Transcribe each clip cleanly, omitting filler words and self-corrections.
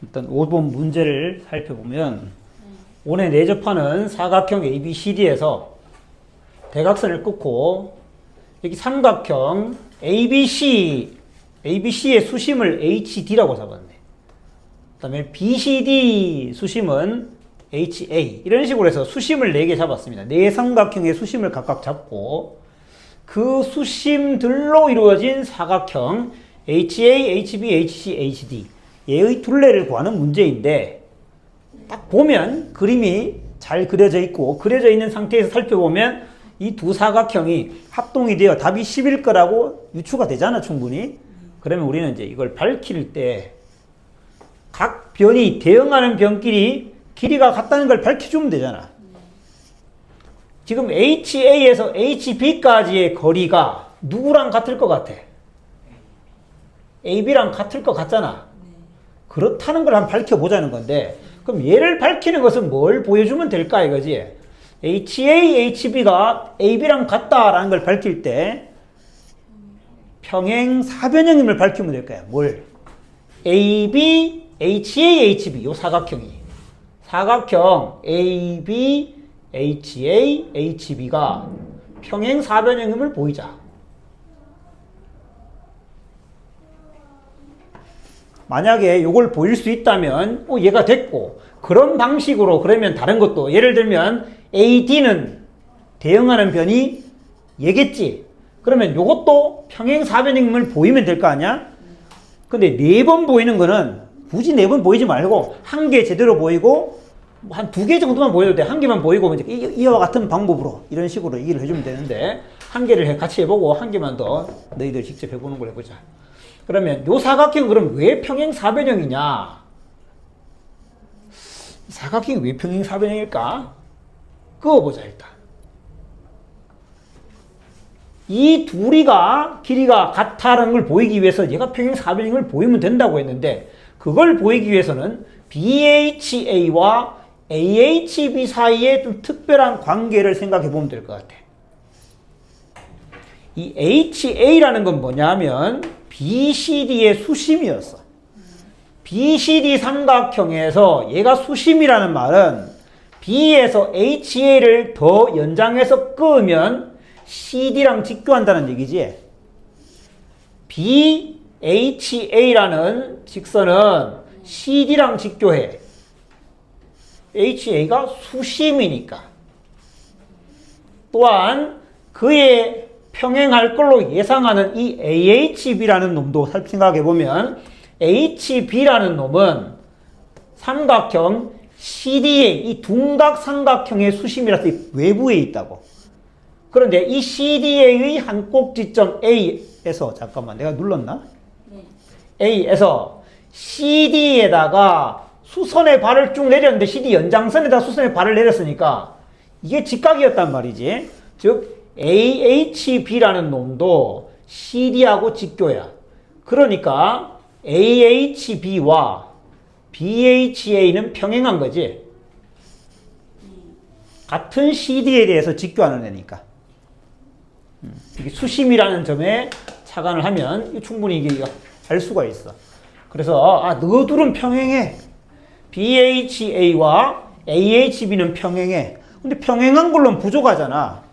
일단 5번 문제를 살펴보면 오늘 내접하는 사각형 ABCD에서 대각선을 끊고 여기 삼각형 ABC의 수심을 HD라고 잡았네. 그 다음에 BCD 수심은 HA 이런 식으로 해서 수심을 4개 잡았습니다. 네 삼각형의 수심을 각각 잡고 그 수심들로 이루어진 사각형 HA, HB, HC, HD 얘의 둘레를 구하는 문제인데 딱 보면 그림이 잘 그려져 있고 그려져 있는 상태에서 살펴보면 이 두 사각형이 합동이 되어 답이 10일 거라고 유추가 되잖아 충분히. 그러면 우리는 이제 이걸 밝힐 때 각 변이 대응하는 변끼리 길이가 같다는 걸 밝혀주면 되잖아. 지금 HA에서 HB까지의 거리가 누구랑 같을 것 같아? AB랑 같을 것 같잖아. 그렇다는 걸 한번 밝혀보자는 건데 그럼 얘를 밝히는 것은 뭘 보여주면 될까 이거지? HA, HB가 AB랑 같다라는 걸 밝힐 때 평행 사변형임을 밝히면 될 거야. 뭘? AB, HA, HB 요 사각형이 사각형 AB, HA, HB가 평행 사변형임을 보이자. 만약에 이걸 보일 수 있다면 얘가 됐고 그런 방식으로 그러면 다른 것도 예를 들면 AD는 대응하는 변이 얘겠지. 그러면 이것도 평행 사변형임을 보이면 될 거 아니야? 근데 4번 보이는 거는 굳이 4번 보이지 말고 한 개 제대로 보이고 한 2개 정도만 보여도 돼. 한 개만 보이고 이제 이와 같은 방법으로 이런 식으로 얘기를 해주면 되는데 한 개를 같이 해보고 한 개만 더 너희들 직접 해보는 걸 해보자. 그러면 요 사각형은 그럼 왜 평행 사변형이냐? 사각형이 왜 평행 사변형일까? 그어보자 일단. 이 둘이가 길이가 같다는 걸 보이기 위해서 얘가 평행 사변형을 보이면 된다고 했는데 그걸 보이기 위해서는 BHA와 AHB 사이에 좀 특별한 관계를 생각해 보면 될 것 같아. 이 HA라는 건 뭐냐면 BCD의 수심이었어. BCD 삼각형에서 얘가 수심이라는 말은 B에서 HA를 더 연장해서 끄면 CD랑 직교한다는 얘기지. BHA라는 직선은 CD랑 직교해. HA가 수심이니까. 또한 그의 평행할 걸로 예상하는 이 AHB라는 놈도 생각해보면 HB라는 놈은 삼각형 CD의 이 둔각 삼각형의 수심이라서 외부에 있다고. 그런데 이 CDA의 한 꼭지점 A에서 잠깐만 내가 눌렀나? A에서 CD에다가 수선의 발을 쭉 내렸는데 CD 연장선에다 수선의 발을 내렸으니까 이게 직각이었단 말이지. 즉 AHB라는 놈도 CD하고 직교야. 그러니까 AHB와 BHA는 평행한 거지. 같은 CD에 대해서 직교하는 애니까. 이게 수심이라는 점에 착안을 하면 충분히 이게 알 수가 있어. 그래서 너 둘은 평행해. BHA와 AHB는 평행해. 근데 평행한 걸로는 부족하잖아.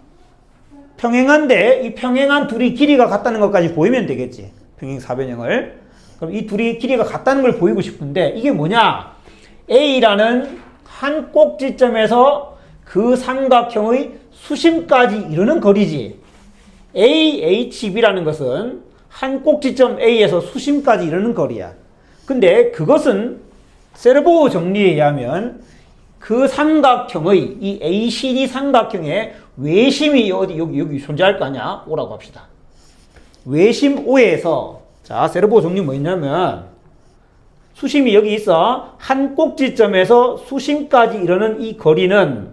평행한데 이 평행한 둘이 길이가 같다는 것까지 보이면 되겠지. 평행 사변형을. 그럼 이 둘이 길이가 같다는 걸 보이고 싶은데 이게 뭐냐? A라는 한 꼭지점에서 그 삼각형의 수심까지 이르는 거리지. AHB라는 것은 한 꼭지점 A에서 수심까지 이르는 거리야. 근데 그것은 세르보우 정리에 의하면 그 삼각형의 이 ACD 삼각형의 외심이 여기 존재할 거 아니야? O라고 합시다. 외심 O에서 자 세르보우 정리 뭐였냐면 수심이 여기 있어. 한 꼭지점에서 수심까지 이르는 이 거리는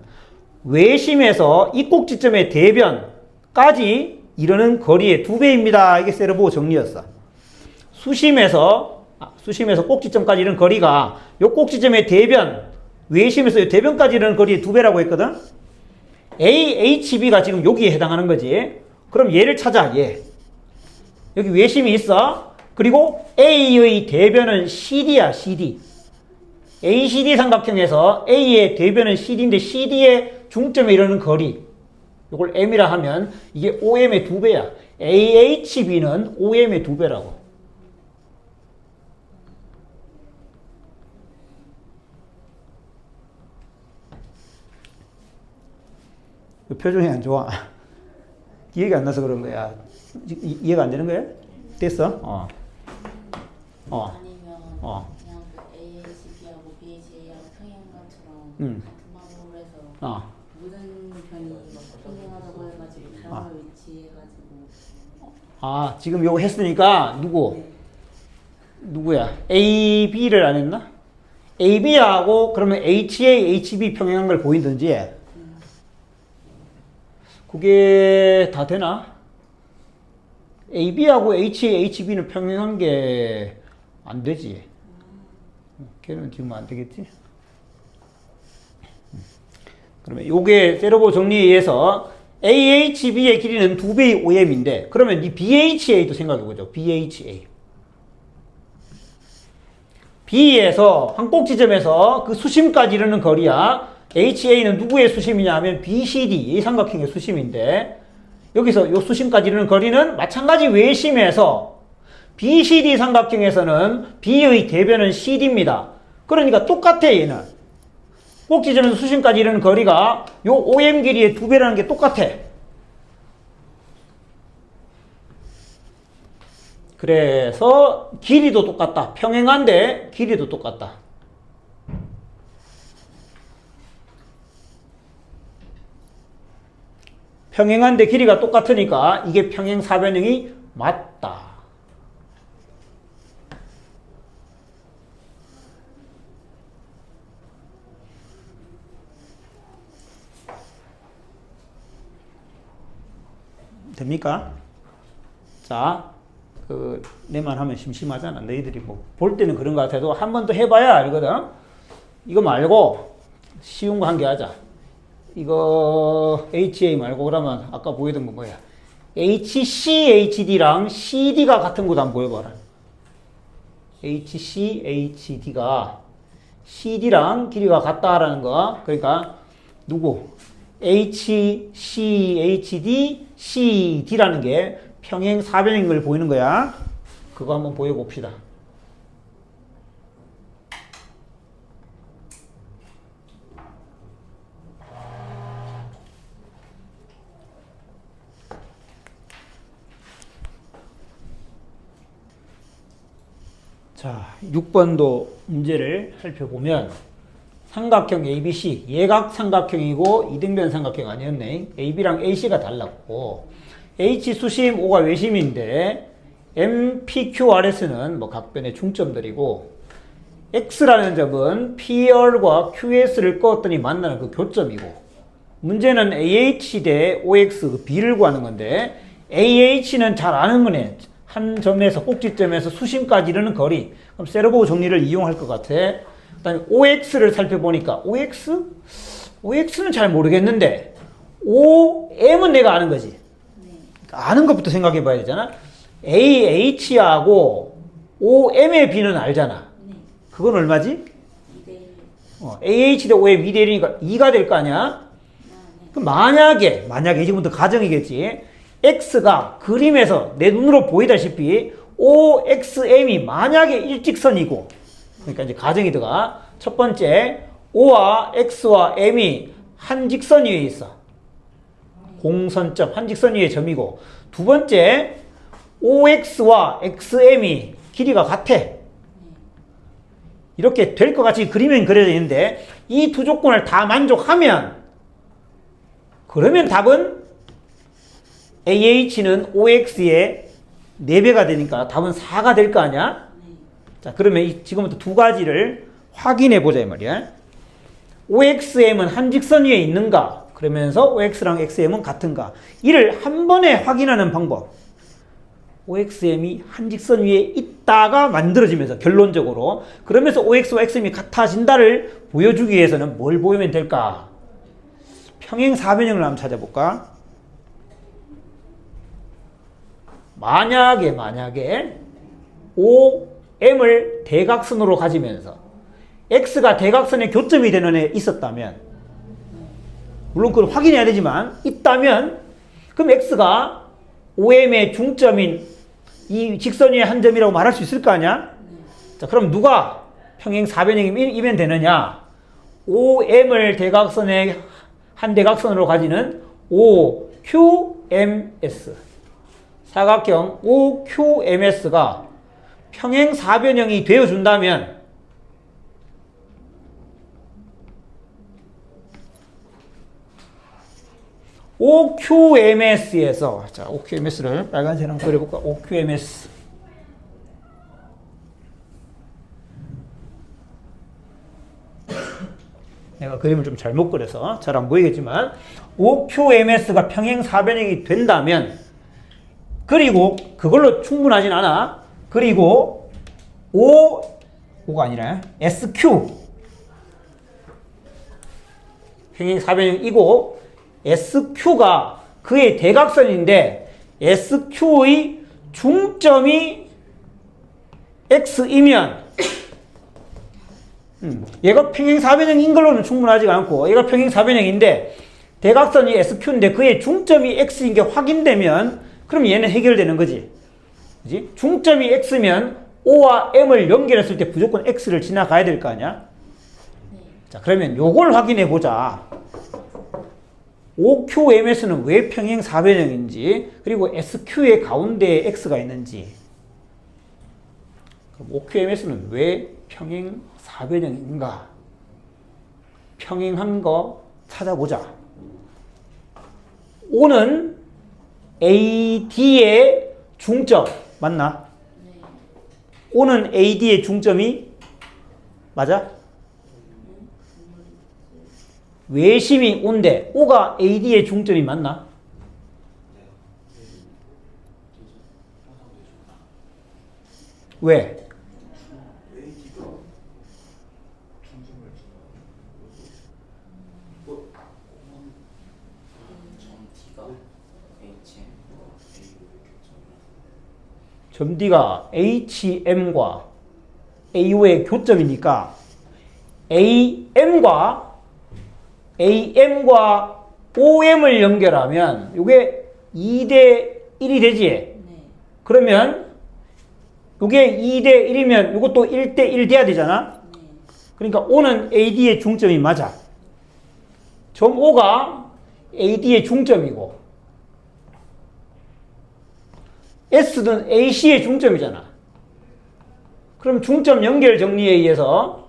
외심에서 이 꼭지점의 대변까지 이르는 거리의 2배입니다. 이게 세르보우 정리였어. 수심에서 꼭지점까지 이르는 거리가 이 꼭지점의 대변, 외심에서 이 대변까지 이르는 거리의 2배라고 했거든. AHB가 지금 여기에 해당하는 거지. 그럼 얘를 찾아. 얘. 여기 외심이 있어. 그리고 A의 대변은 CD야. CD. ACD 삼각형에서 A의 대변은 CD인데 CD의 중점에 이르는 거리 이걸 M이라 하면 이게 OM의 2배야. AHB는 OM의 2배라고. 표정이 안 좋아. 이해가 안 나서 그런 거야. 이해가 안 되는 거야? 됐어? 아니면 그냥 그 AHB하고 BHA하고 평행관처럼 같은 방법으로 해서 모든 변이 막 평행하다고 해가지고 다른 걸 위치해가지고 지금 요거 했으니까 누구야? AB를 안 했나? AB하고 그러면 HA, HB 평행한 걸 보이든지 그게 다 되나? AB하고 HA, HB는 평행한 게 안 되지. 걔는 지금 안 되겠지? 그러면 요게 세로보 정리에 의해서 AHB의 길이는 2배의 OM인데 그러면 이 BHA도 생각해보죠. BHA. B에서 한 꼭 지점에서 그 수심까지 이르는 거리야. HA는 누구의 수심이냐 하면 BCD, 이 삼각형의 수심인데 여기서 요 수심까지 이르는 거리는 마찬가지 외심에서 BCD 삼각형에서는 B의 대변은 CD입니다. 그러니까 똑같아 얘는. 꼭 지점에서 수심까지 이르는 거리가 요 OM 길이의 2배라는 게 똑같아. 그래서 길이도 똑같다. 평행한데 길이도 똑같다. 평행한데 길이가 똑같으니까 이게 평행사변형이 맞다. 됩니까? 자, 내만 하면 심심하잖아. 너희들이 뭐 볼 때는 그런 것 같아도 한 번 더 해봐야 알거든. 이거 말고 쉬운 거 한 개 하자. 이거 HA 말고 그러면 아까 보이던 거 뭐야? HCHD랑 CD가 같은 것도 한번 보여봐라. HCHD가 CD랑 길이가 같다라는 거. 그러니까 누구? HCHD, CD라는 게 평행 사변인 걸 보이는 거야. 그거 한번 보여봅시다. 자, 6번도 문제를 살펴보면 삼각형 ABC, 예각 삼각형이고 이등변 삼각형 아니었네. AB랑 AC가 달랐고 H 수심, O가 외심인데 M, P, Q, RS는 뭐 각변의 중점들이고 X라는 점은 PR과 QS를 꺼었더니 만나는 그 교점이고 문제는 AH 대 OX, 그 B를 구하는 건데 AH는 잘 아는 거네. 한 점에서 꼭지점에서 수심까지 이르는 거리. 그럼 세로보 정리를 이용할 것 같아. 그 다음에 OX를 살펴보니까 OX는 잘 모르겠는데 OM은 내가 아는 거지. 아는 것부터 생각해 봐야 되잖아. AH하고 OM의 B는 알잖아. 그건 얼마지? AH 대 OM 2대 1이니까 2가 될 거 아니야? 그럼 만약에 지금부터 가정이겠지. X가 그림에서 내 눈으로 보이다시피 OXM이 만약에 일직선이고 그러니까 이제 가정이 들어가. 첫 번째 O와 X와 M이 한 직선 위에 있어. 공선점 한 직선 위에 점이고 두 번째 OX와 XM이 길이가 같아. 이렇게 될 것 같이 그림은 그려져 있는데 이 두 조건을 다 만족하면 그러면 답은 AH는 OX의 4배가 되니까 답은 4가 될 거 아니야? 자, 그러면 지금부터 두 가지를 확인해 보자 이 말이야. OXM은 한 직선 위에 있는가? 그러면서 OX랑 XM은 같은가? 이를 한 번에 확인하는 방법. OXM이 한 직선 위에 있다가 만들어지면서 결론적으로 그러면서 OX와 XM이 같아진다를 보여주기 위해서는 뭘 보이면 될까? 평행사변형을 한번 찾아볼까? 만약에 OM을 대각선으로 가지면서 x가 대각선의 교점이 되는 애 있었다면, 물론 그걸 확인해야 되지만 있다면, 그럼 x가 OM의 중점인 이 직선 위의 한 점이라고 말할 수 있을 거 아니야? 자, 그럼 누가 평행 4변형이면 되느냐? OM을 대각선의 한 대각선으로 가지는 OQMS, 사각형 OQMS가 평행 4변형이 되어준다면 OQMS에서, 자, OQMS를 빨간색으로 한번 그려볼까? OQMS. 내가 그림을 좀 잘못 그려서 잘 안 보이겠지만, OQMS가 평행 4변형이 된다면, 그리고 그걸로 충분하진 않아. 그리고 O가 아니라 SQ. 평행 4변형이고, SQ가 그의 대각선인데 SQ의 중점이 X이면 얘가 평행 4변형인 걸로는 충분하지 않고 얘가 평행 4변형인데 대각선이 SQ인데 그의 중점이 X인 게 확인되면 그럼 얘는 해결되는 거지. 그지? 중점이 X면 O와 M을 연결했을 때 무조건 X를 지나가야 될 거 아니야? 자, 그러면 요걸 확인해 보자. OQMS는 왜 평행 4변형인지, 그리고 SQ의 가운데에 X가 있는지. 그럼 OQMS는 왜 평행 4변형인가? 평행한 거 찾아보자. O는 AD의 중점, 맞나? O는 AD의 중점이 맞아? 외심이 O인데 O가 AD의 중점이 맞나? 왜? 점 D가 HM과 AO의 교점이니까 AM과 OM을 연결하면 이게 2대 1이 되지? 네. 그러면 이게 2대 1이면 이것도 1대 1 돼야 되잖아? 네. 그러니까 O는 AD의 중점이 맞아. 점 O가 AD의 중점이고 S는 AC의 중점이잖아. 그럼 중점 연결 정리에 의해서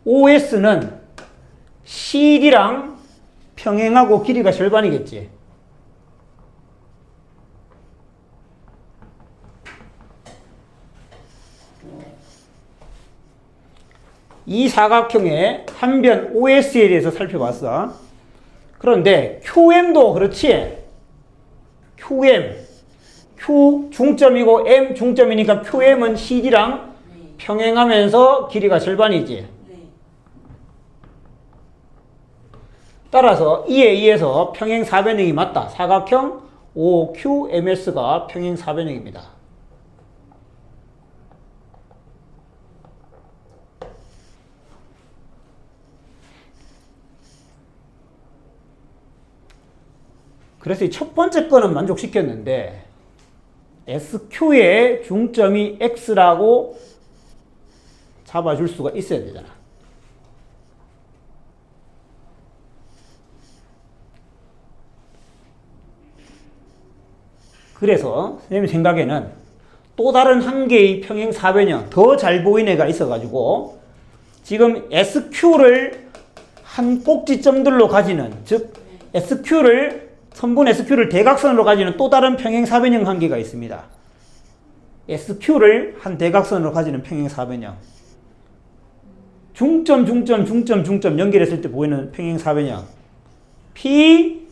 OS는 CD랑 평행하고 길이가 절반이겠지. 이 사각형의 한 변 OS에 대해서 살펴봤어. 그런데 QM도 그렇지. Q 중점이고 M 중점이니까 QM은 CD랑 평행하면서 길이가 절반이지. 따라서 이에 의해서 평행 4변형이 맞다. 사각형 OQMS가 평행 4변형입니다. 그래서 이 첫 번째 거는 만족시켰는데 SQ의 중점이 X라고 잡아줄 수가 있어야 되잖아. 그래서 선생님 생각에는 또 다른 한 개의 평행 4변형 더 잘 보이는 애가 있어가지고 지금 SQ를 한 꼭지점들로 가지는, 즉 선분 SQ를 대각선으로 가지는 또 다른 평행 4변형 한 개가 있습니다. SQ를 한 대각선으로 가지는 평행 4변형. 중점 연결했을 때 보이는 평행 4변형. P,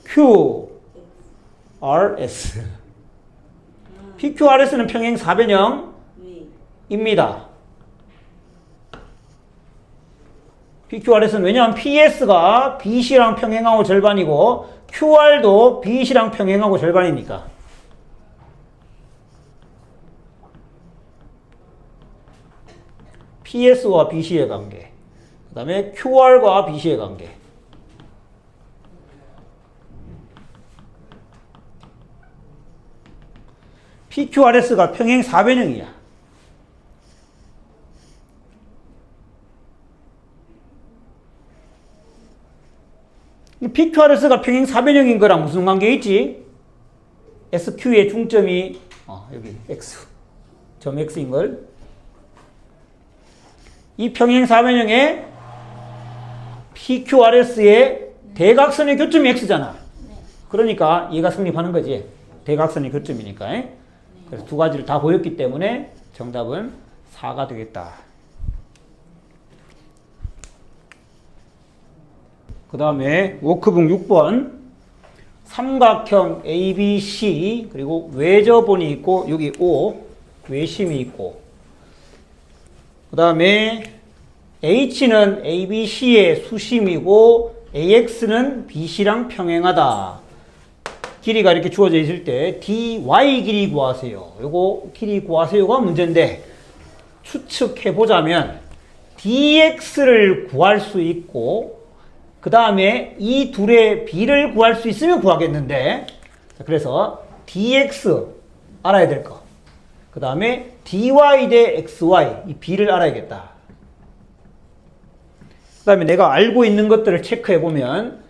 Q, RS. PQRS는 평행 4변형입니다. PQRS는 왜냐하면 PS가 BC랑 평행하고 절반이고 QR도 BC랑 평행하고 절반이니까. PS와 BC의 관계. 그 다음에 QR과 BC의 관계. PQRS가 평행 4변형이야. PQRS가 평행 4변형인 거랑 무슨 관계 있지? SQ의 중점이 여기 X, 점 X인 걸. 이 평행 4변형에 PQRS의 대각선의 교점이 X잖아. 그러니까 얘가 성립하는 거지. 대각선의 교점이니까. 그래서 두 가지를 다 보였기 때문에 정답은 4가 되겠다. 그 다음에 워크북 6번 삼각형 ABC 그리고 외접원이 있고 여기 O 외심이 있고 그 다음에 H는 ABC의 수심이고 AX는 BC랑 평행하다. 길이가 이렇게 주어져 있을 때 DY 길이 구하세요. 요거 길이 구하세요가 문제인데 추측해 보자면 DX를 구할 수 있고 그 다음에 이 둘의 B를 구할 수 있으면 구하겠는데 그래서 DX 알아야 될 거. 그 다음에 DY 대 XY 이 B를 알아야겠다. 그 다음에 내가 알고 있는 것들을 체크해 보면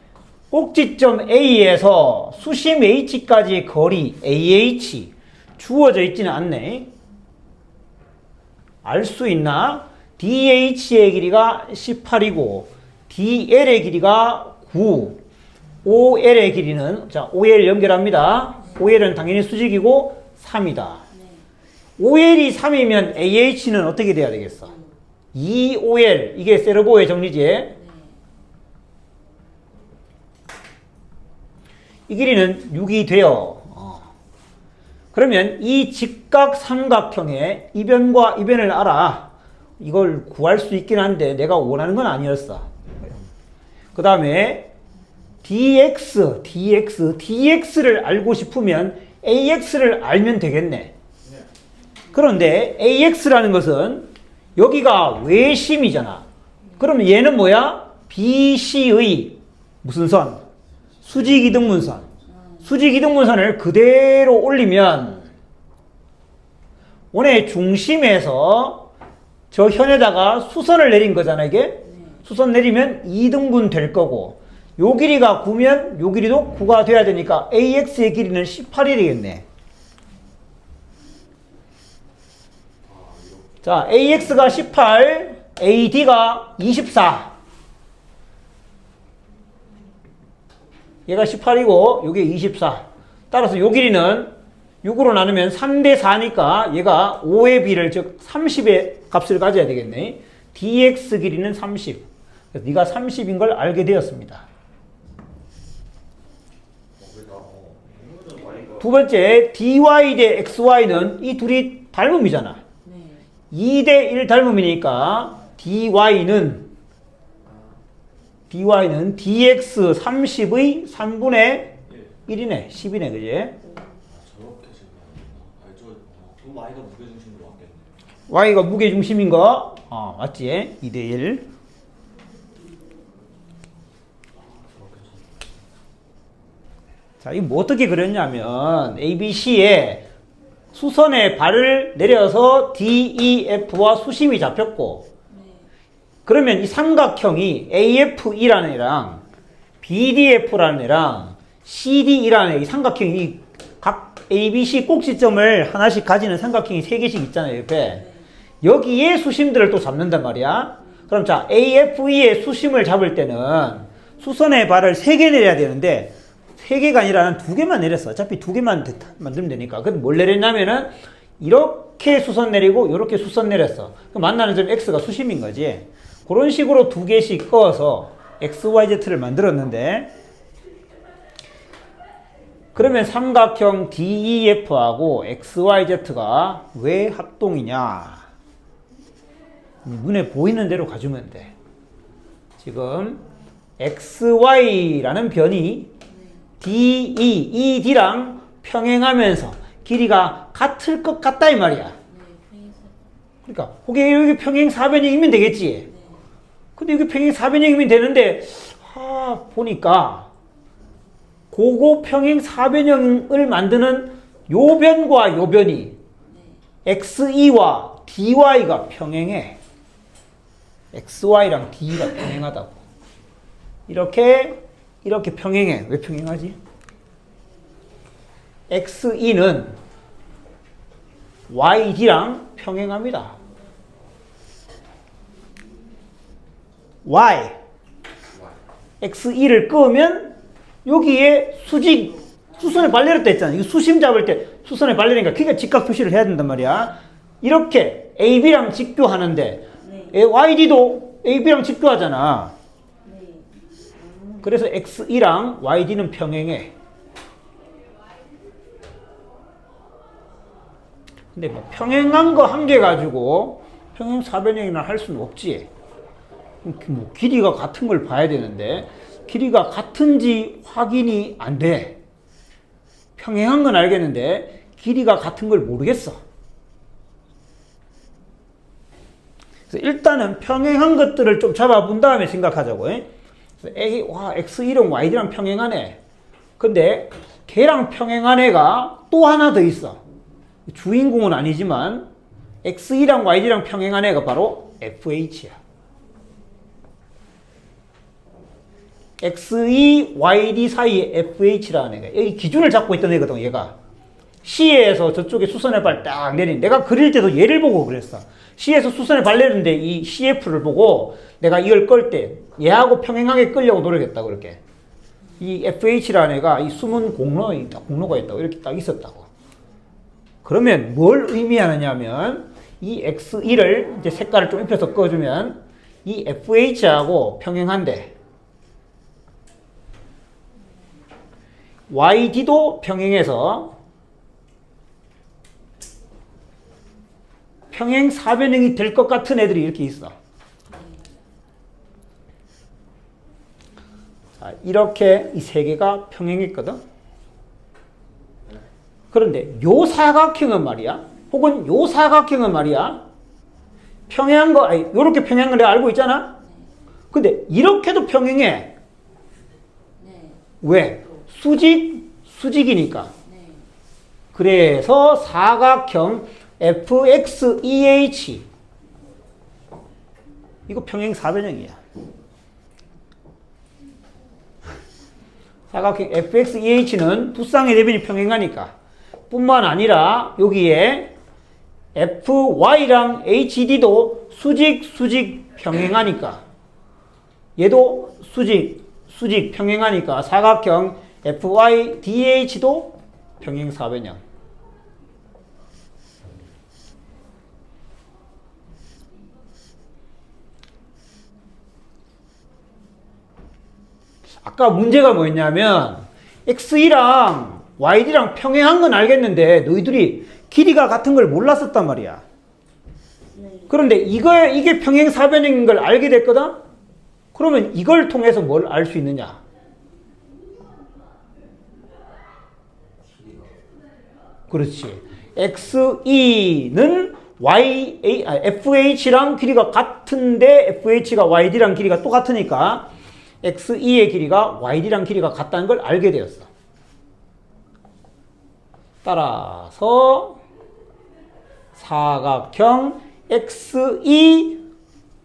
꼭지점 A에서 수심 H까지의 거리 AH 주어져 있지는 않네. 알 수 있나? DH의 길이가 18이고 DL의 길이가 9 OL의 길이는 자 OL 연결합니다. OL은 당연히 수직이고 3이다. OL이 3이면 AH는 어떻게 돼야 되겠어? 2OL 이게 세르보의 정리지. 이 길이는 6이 돼요. 그러면 이 직각 삼각형의 이변과 이변을 알아. 이걸 구할 수 있긴 한데 내가 원하는 건 아니었어. 그 다음에 DX를 알고 싶으면 AX를 알면 되겠네. 그런데 AX라는 것은 여기가 외심이잖아. 그럼 얘는 뭐야? BC의 무슨 선? 수직이등분선. 수직이등분선을 그대로 올리면 원의 중심에서 저 현에다가 수선을 내린 거잖아 이게. 수선 내리면 2등분 될 거고 요 길이가 9면 요 길이도 9가 돼야 되니까 AX의 길이는 18이 되겠네. 자, AX가 18, AD가 24. 얘가 18이고 요게 24. 따라서 요 길이는 6으로 나누면 3대 4니까 얘가 5의 비를 즉 30의 값을 가져야 되겠네. DX 길이는 30. 그래서 네가 30인 걸 알게 되었습니다. 두 번째 DY 대 XY는 이 둘이 닮음이잖아. 2대 1 닮음이니까 DY는 DX 30의 3분의 1이네. 10이네. 그지? 저렇게 생각하면 Y가 무게중심으로 맞겠네. Y가 무게중심인 거? 맞지? 2대 1. 자, 이거 뭐 어떻게 그렸냐면 ABC에 수선에 발을 내려서 DEF와 수심이 잡혔고 그러면 이 삼각형이 AFE라는 애랑 BDF라는 애랑 CDE라는 애, 이 삼각형이 각 ABC 꼭지점을 하나씩 가지는 삼각형이 3개씩 있잖아요, 옆에. 여기에 수심들을 또 잡는단 말이야. 그럼 자, AFE의 수심을 잡을 때는 수선의 발을 3개 내려야 되는데 3개가 아니라 2개만 내렸어. 어차피 2개만 만들면 되니까. 근데 뭘 내렸냐면은 이렇게 수선 내리고 이렇게 수선 내렸어. 그럼 만나는 점 X가 수심인 거지. 그런 식으로 2개씩 꺼서 XYZ를 만들었는데 그러면 삼각형 DEF하고 XYZ가 왜 합동이냐? 눈에 보이는 대로 가주면 돼. 지금 XY라는 변이 DE, 이 D랑 평행하면서 길이가 같을 것 같다 이 말이야. 네, 평행사. 그러니까 혹에 여기 평행 사변형이면 되겠지. 네. 근데 여기 평행 사변형이면 되는데 보니까 고고 평행 사변형을 만드는 요 변과 요 변이 XE와 DY가 평행해. XY랑 D가 평행하다고. 이렇게 평행해. 왜 평행하지? XE는 YD랑 평행합니다. Y XE를 끄면 여기에 수선의 발레를 했잖아. 이거 수심 잡을 때 수선의 발레니까 그러니까 직각 표시를 해야 된단 말이야. 이렇게 AB랑 직교하는데 네. YD도 AB랑 직교하잖아. 네. 그래서 XE랑 YD는 평행해. 근데 뭐 평행한 거 한 개 가지고 평행 사변형이나 할 수는 없지. 뭐 길이가 같은 걸 봐야 되는데 길이가 같은지 확인이 안 돼. 평행한 건 알겠는데 길이가 같은 걸 모르겠어. 그래서 일단은 평행한 것들을 좀 잡아본 다음에 생각하자고. 그래서 X1은 YD랑 평행하네. 근데 걔랑 평행한 애가 또 하나 더 있어. 주인공은 아니지만 X2랑 YD랑 평행한 애가 바로 FH야. X2, YD 사이에 FH라는 애가 여기 기준을 잡고 있던 애거든. 얘가 C에서 저쪽에 수선의 발 딱 내린, 내가 그릴 때도 얘를 보고 그랬어. C에서 수선의 발 내리는데 이 CF를 보고 내가 이걸 끌 때 얘하고 평행하게 끌려고 노력했다. 그렇게 이 FH라는 애가 이 숨은 공로가 있다고 이렇게 딱 있었다고. 그러면 뭘 의미하느냐면 이 X1을 이제 색깔을 좀 입혀서 꺼주면 이 FH하고 평행한데 YD도 평행해서 평행 사변형이 될 것 같은 애들이 이렇게 있어. 자, 이렇게 이 세 개가 평행했거든. 그런데 요 사각형은 말이야, 혹은 요 사각형은 말이야, 평행한 거, 아니, 요렇게 평행한 거 내가 알고 있잖아? 근데 이렇게도 평행해. 네. 왜? 수직이니까. 네. 그래서 사각형 FXEH. 이거 평행 사변형이야. 사각형 FXEH는 두 쌍의 대변이 평행하니까. 뿐만 아니라 여기에 FY랑 HD도 수직 평행하니까. 얘도 수직 평행하니까 사각형 FYDH도 평행 사변형. 아까 문제가 뭐였냐면 X2랑 YD랑 평행한 건 알겠는데 너희들이 길이가 같은 걸 몰랐었단 말이야. 네. 그런데 이게 평행 사변형인 걸 알게 됐거든? 그러면 이걸 통해서 뭘 알 수 있느냐? 그렇지. XE는 FH랑 길이가 같은데 FH가 YD랑 길이가 똑같으니까 XE의 길이가 YD랑 길이가 같다는 걸 알게 되었어. 따라서 사각형 XE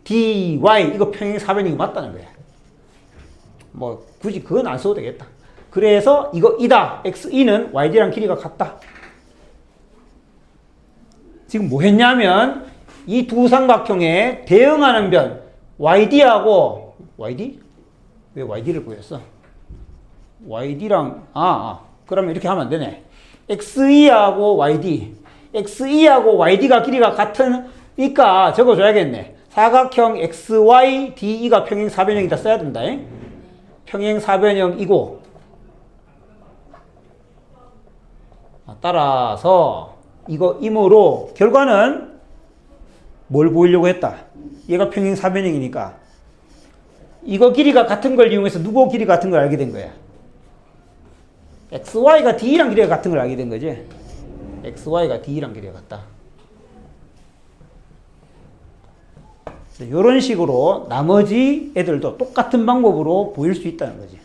DY 이거 평행 사변형이 맞다는 거야. 뭐 굳이 그건 안 써도 되겠다. 그래서 이거 이다. XE는 YD랑 길이가 같다. 지금 뭐 했냐면 이 두 삼각형에 대응하는 변 YD하고 YD? 왜 YD를 보였어? YD랑 그러면 이렇게 하면 안 되네. XE하고 YD, XE하고 YD가 길이가 같으니까 적어줘야겠네. 사각형 XYDE가 평행 사변형이다 써야 된다. 평행 사변형이고, 따라서 이거 임으로 결과는 뭘 보이려고 했다. 얘가 평행 사변형이니까 이거 길이가 같은 걸 이용해서 누구 길이 같은 걸 알게 된 거야. xy가 d랑 길이가 같은 걸 알게 된 거지. xy가 d랑 길이가 같다. 이런 식으로 나머지 애들도 똑같은 방법으로 보일 수 있다는 거지.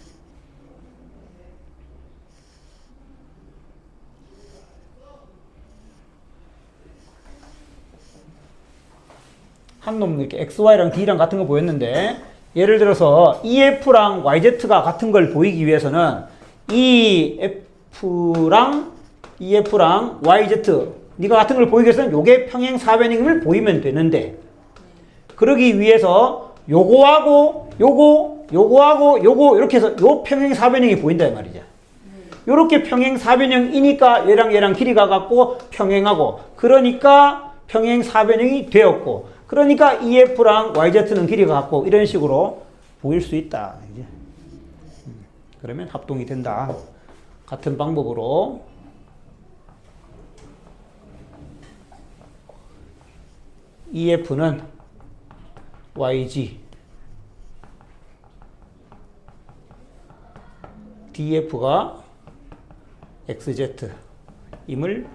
한 놈은 이렇게 xy랑 d랑 같은 거 보였는데, 예를 들어서 EF랑 YZ가 같은 걸 보이기 위해서는 EF랑 YZ 네가 같은 걸 보이기 위해서는 요게 평행 사변형임을 보이면 되는데, 그러기 위해서 요거하고 요거 이렇게 해서 요 평행 사변형이 보인다 이 말이죠. 요렇게 평행 사변형이니까 얘랑 길이가 같고 평행하고, 그러니까 평행 사변형이 되었고, 그러니까 EF랑 YZ는 길이가 같고, 이런 식으로 보일 수 있다. 이제. 그러면 합동이 된다. 같은 방법으로 EF는 YG, DF가 XZ임을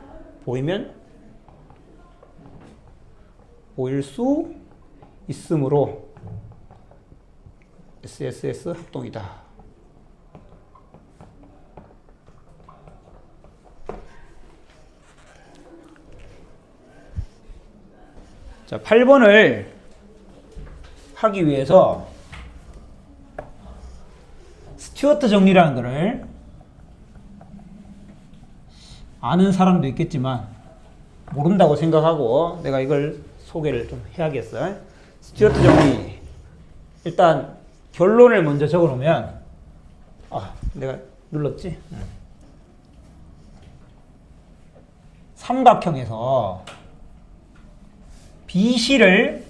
보일 수 있으므로 SSS 합동이다. 자, 8번을 하기 위해서 스튜어트 정리라는 것을 아는 사람도 있겠지만 모른다고 생각하고 내가 이걸 소개를 좀 해야겠어. 스튜어트 정리. 일단 결론을 먼저 적어놓으면, 내가 눌렀지? 삼각형에서 BC를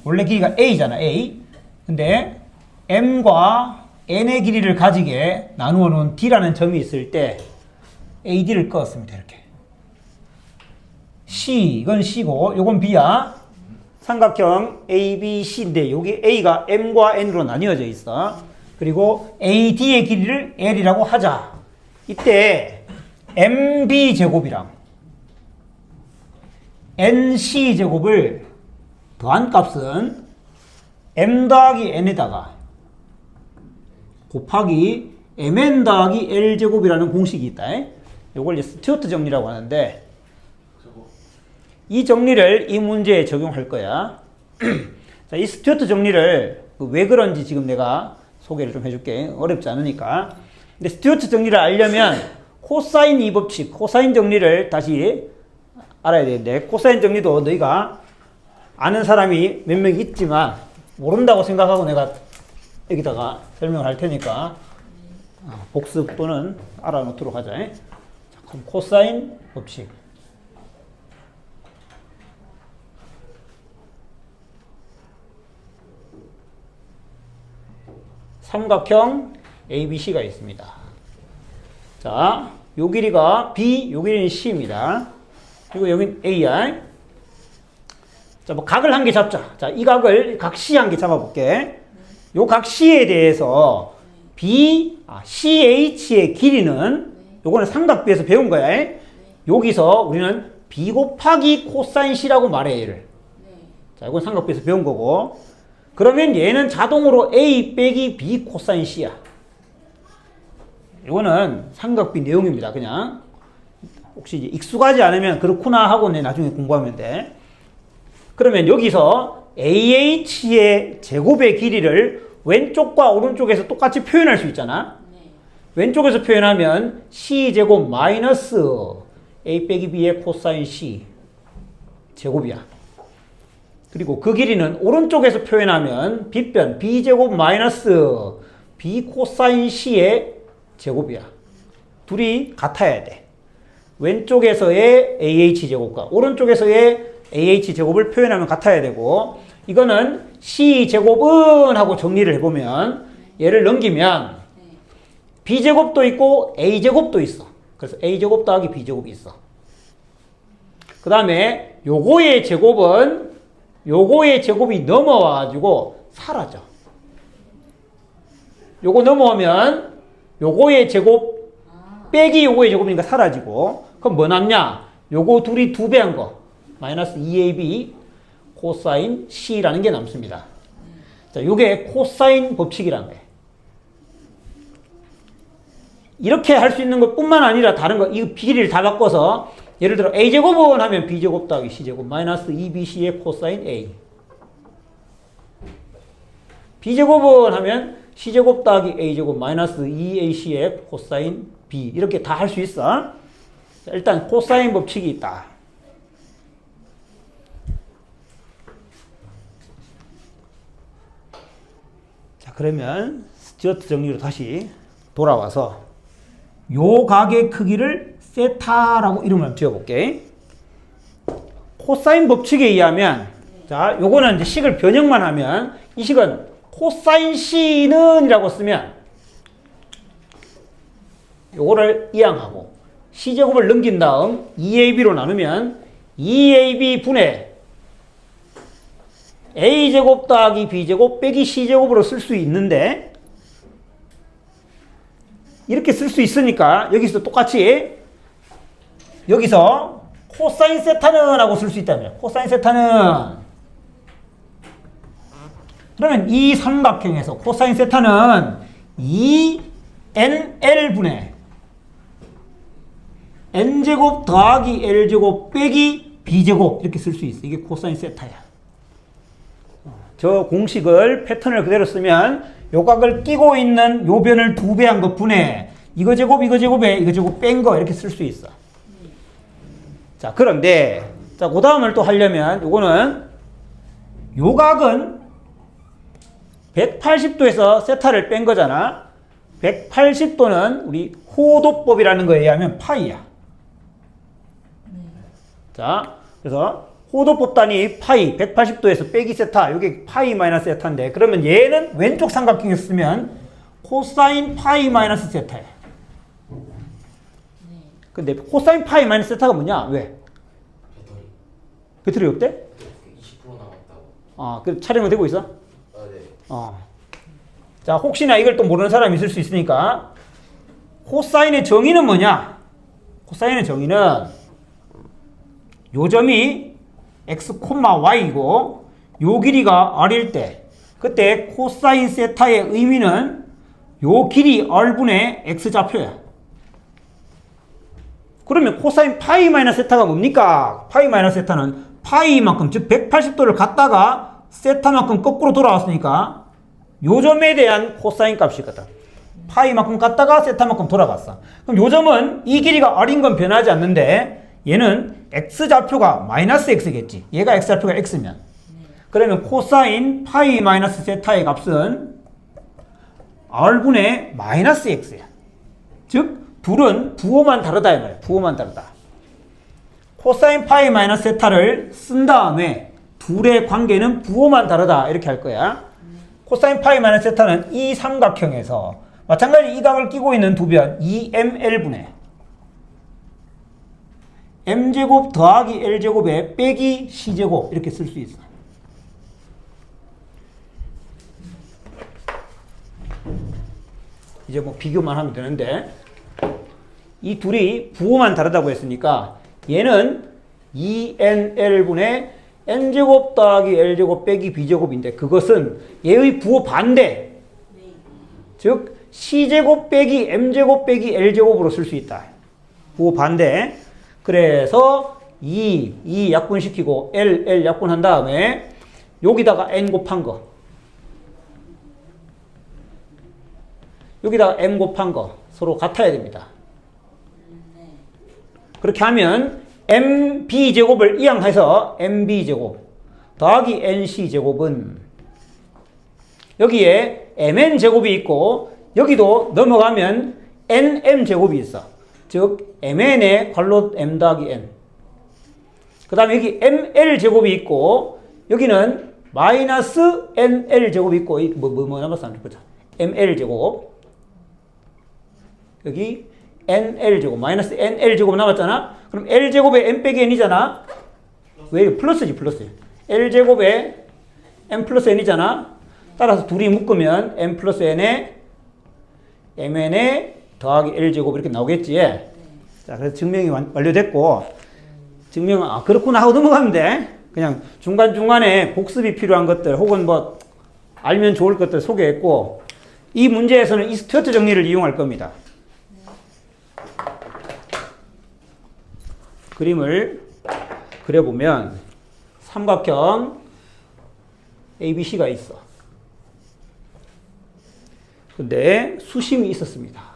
원래 길이가 A잖아, A. 근데 M과 N의 길이를 가지게 나누어 놓은 D라는 점이 있을 때 AD를 그었습니다. 이렇게. C, 이건 C고, 요건 B야. 삼각형 ABC인데 여기 A가 M과 N으로 나뉘어져 있어. 그리고 AD의 길이를 L이라고 하자. 이때 MB제곱이랑 NC제곱을 더한 값은 M 더하기 N에다가 곱하기 MN 더하기 L제곱이라는 공식이 있다. 이걸 이제 스튜어트 정리라고 하는데, 이 정리를 이 문제에 적용할 거야. 자, 이 스튜어트 정리를 왜 그런지 지금 내가 소개를 좀 해줄게. 어렵지 않으니까. 근데 스튜어트 정리를 알려면 코사인 이 법칙, 코사인 정리를 다시 알아야 되는데, 코사인 정리도 너희가 아는 사람이 몇 명 있지만 모른다고 생각하고 내가 여기다가 설명을 할 테니까 복습 또는 알아놓도록 하자. 자, 그럼 코사인 법칙. 삼각형 ABC가 있습니다. 자, 요 길이가 B, 요 길이는 C입니다. 그리고 여긴 A야. 자, 뭐 각을 한 개 잡자. 자, 이 각을 각 C 한 개 잡아볼게. 요 각 C에 대해서 CH의 길이는 요거는 삼각비에서 배운 거야. 여기서 우리는 B 곱하기 코사인 C라고 말해, 얘를. 자, 이건 삼각비에서 배운 거고. 그러면 얘는 자동으로 A 빼기 B 코사인 C야. 이거는 삼각비 내용입니다. 그냥 혹시 이제 익숙하지 않으면 그렇구나 하고 나중에 공부하면 돼. 그러면 여기서 AH의 제곱의 길이를 왼쪽과 오른쪽에서 똑같이 표현할 수 있잖아. 왼쪽에서 표현하면 C제곱 마이너스 A 빼기 B의 코사인 C 제곱이야. 그리고 그 길이는 오른쪽에서 표현하면 빗변 B제곱 마이너스 B 코사인 C의 제곱이야. 둘이 같아야 돼. 왼쪽에서의 AH제곱과 오른쪽에서의 AH제곱을 표현하면 같아야 되고, 이거는 C제곱은 하고 정리를 해보면 얘를 넘기면 B제곱도 있고 A제곱도 있어. 그래서 A제곱 더하기 B제곱이 있어. 그 다음에 요거의 제곱이 넘어와가지고 사라져. 요거 넘어오면 요거의 제곱 빼기 요거의 제곱이니까 사라지고, 그럼 뭐 남냐? 요거 둘이 2배 한 거. 마이너스 2ab 코사인 C라는 게 남습니다. 자, 요게 코사인 법칙이라는 거예요. 이렇게 할 수 있는 것 뿐만 아니라 다른 거, 이 비례를 다 바꿔서 예를 들어 a제곱은 하면 b제곱 더하기 c제곱 마이너스 2bc의 코사인 a. b제곱은 하면 c제곱 더하기 a제곱 마이너스 2ac의 코사인 b. 이렇게 다 할 수 있어. 자, 일단 코사인 법칙이 있다. 자, 그러면 스튜어트 정리로 다시 돌아와서 요 각의 크기를 세타라고 이름을 지어볼게. 코사인 법칙에 의하면, 자, 요거는 이제 식을 변형만 하면, 이 식은 코사인 C는 이라고 쓰면, 요거를 이항하고, C제곱을 넘긴 다음 2AB로 나누면, 2AB 분의 A제곱 더하기 B제곱 빼기 C제곱으로 쓸 수 있는데, 이렇게 쓸 수 있으니까 여기서 똑같이 여기서 코사인 세타는 하고 쓸 수 있다면 코사인 세타는 그러면 이 삼각형에서 코사인 세타는 2nl분의 n제곱 더하기 l제곱 빼기 b제곱 이렇게 쓸 수 있어. 이게 코사인 세타야. 저 공식을 패턴을 그대로 쓰면 요 각을 끼고 있는 요 변을 2배 한 것 분의 이거 제곱 이거 제곱에 이거 제곱 뺀 거 이렇게 쓸 수 있어. 자, 그런데 자, 그 다음을 또 하려면 요거는 요 각은 180도에서 세타를 뺀 거잖아. 180도는 우리 호도법이라는 거에 의하면 파이야. 자, 그래서 호도법 단위 파이 180도에서 빼기 세타, 이게 파이 마이너스 세타인데, 그러면 얘는 왼쪽 삼각형에 쓰면 코사인 파이 마이너스 세타야. 근데 코사인 파이 마이너스 세타가 뭐냐? 왜? 배터리 없대? 20% 남았다고. 아, 그 촬영은 되고 있어? 아, 네. 자, 혹시나 이걸 또 모르는 사람이 있을 수 있으니까 코사인의 정의는 뭐냐? 코사인의 정의는 요 점이 x, y이고 요 길이가 r일 때 그때 코사인 세타의 의미는 요 길이 r분의 x좌표야. 그러면 코사인 파이 마이너스 세타가 뭡니까? 파이 마이너스 세타는 파이만큼, 즉 180도를 갔다가 세타만큼 거꾸로 돌아왔으니까 요 점에 대한 코사인 값이거든. 파이만큼 갔다가 세타만큼 돌아갔어. 그럼 요 점은 이 길이가 r인 건 변하지 않는데 얘는 x좌표가 마이너스 x겠지. 얘가 x좌표가 x면. 그러면 코사인 파이 마이너스 세타의 값은 r분의 마이너스 x야. 즉 둘은 부호만 다르다 이 말이야. 부호만 다르다. 코사인 파이 마이너스 세타를 쓴 다음에 둘의 관계는 부호만 다르다 이렇게 할 거야. 코사인 파이 마이너스 세타는 이 삼각형에서 마찬가지 이 각을 끼고 있는 두 변 2ml분의 m제곱 더하기 l제곱에 빼기 c제곱 이렇게 쓸 수 있어. 이제 뭐 비교만 하면 되는데 이 둘이 부호만 다르다고 했으니까 얘는 2nl분의 n제곱 더하기 l제곱 빼기 b제곱인데 그것은 얘의 부호 반대. 즉 c제곱 빼기 m제곱 빼기 l제곱으로 쓸 수 있다. 부호 반대. 그래서 2 약분시키고 L 약분한 다음에 여기다가 n 곱한 거 여기다가 m 곱한 거 서로 같아야 됩니다. 그렇게 하면 mb제곱을 이항해서 mb제곱 더하기 nc제곱은 여기에 mn제곱이 있고 여기도 넘어가면 nm제곱이 있어. 즉 mn에 괄호 m 더하기 n 그 다음에 여기 ml제곱이 있고 여기는 마이너스 nl제곱이 있고 뭐 남았어? 안 보자. ml제곱 여기 nl제곱 마이너스 nl제곱 남았잖아. 그럼 l제곱에 m 빼기 n이잖아. 왜? 플러스지 플러스. l제곱에 m 플러스 n이잖아. 따라서 둘이 묶으면 m 플러스 n에 mn에 더하기 L제곱 이렇게 나오겠지. 자, 그래서 증명이 완료됐고, 증명은, 그렇구나 하고 넘어가면 돼. 그냥 중간중간에 복습이 필요한 것들, 혹은 뭐, 알면 좋을 것들 소개했고, 이 문제에서는 이 스튜어트 정리를 이용할 겁니다. 그림을 그려보면, 삼각형 ABC가 있어. 근데 수심이 있었습니다.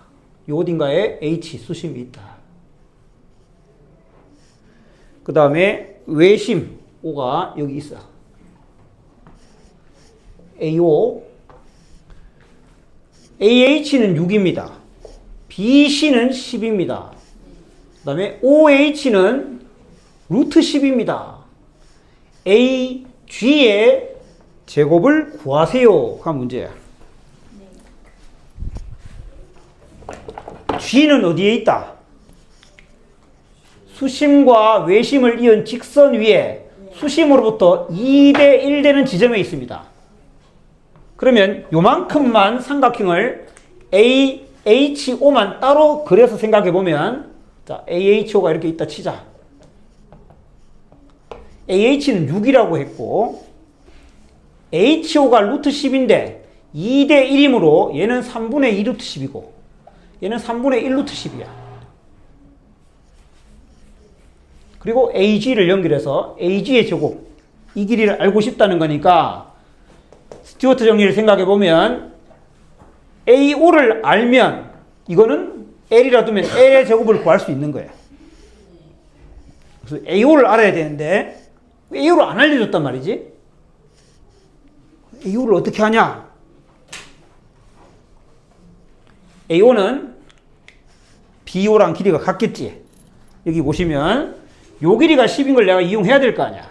요 어딘가에 H 수심이 있다. 그 다음에 외심 O가 여기 있어. AO AH는 6입니다. BC는 10입니다. 그 다음에 OH는 루트 10입니다. AG의 제곱을 구하세요. 가 문제야. G는 어디에 있다? 수심과 외심을 이은 직선 위에 수심으로부터 2대 1 되는 지점에 있습니다. 그러면 요만큼만 삼각형을 AHO만 따로 그려서 생각해 보면, 자, AHO가 이렇게 있다 치자. AH는 6이라고 했고, HO가 루트 10인데 2대 1이므로 얘는 3분의 2 루트 10이고, 얘는 3분의 1 루트 10이야. 그리고 AG를 연결해서 AG의 제곱, 이 길이를 알고 싶다는 거니까 스튜어트 정리를 생각해 보면 AO를 알면 이거는 L이라 두면 L의 제곱을 구할 수 있는 거야. 그래서 AO를 알아야 되는데 AO를 안 알려줬단 말이지. AO를 어떻게 하냐? AO는 BO랑 길이가 같겠지. 여기 보시면 요 길이가 10인 걸 내가 이용해야 될 거 아니야.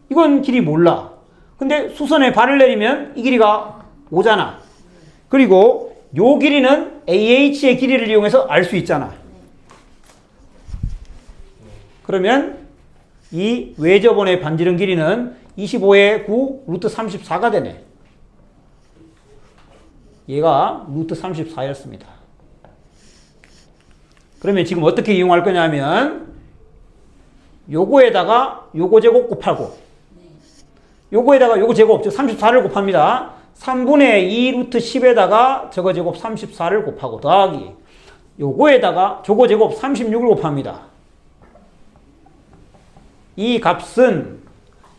이건 길이 몰라. 근데 수선에 발을 내리면 이 길이가 5잖아. 그리고 요 길이는 AH의 길이를 이용해서 알 수 있잖아. 그러면 이 외접원의 반지름 길이는 25의 9 루트 34가 되네. 얘가 루트 34였습니다. 그러면 지금 어떻게 이용할 거냐면 요거에다가 요거 제곱 곱하고 요거에다가 요거 제곱, 즉 34를 곱합니다. 3분의 2 루트 10에다가 저거 제곱 34를 곱하고 더하기 요거에다가 저거 제곱 36을 곱합니다. 이 값은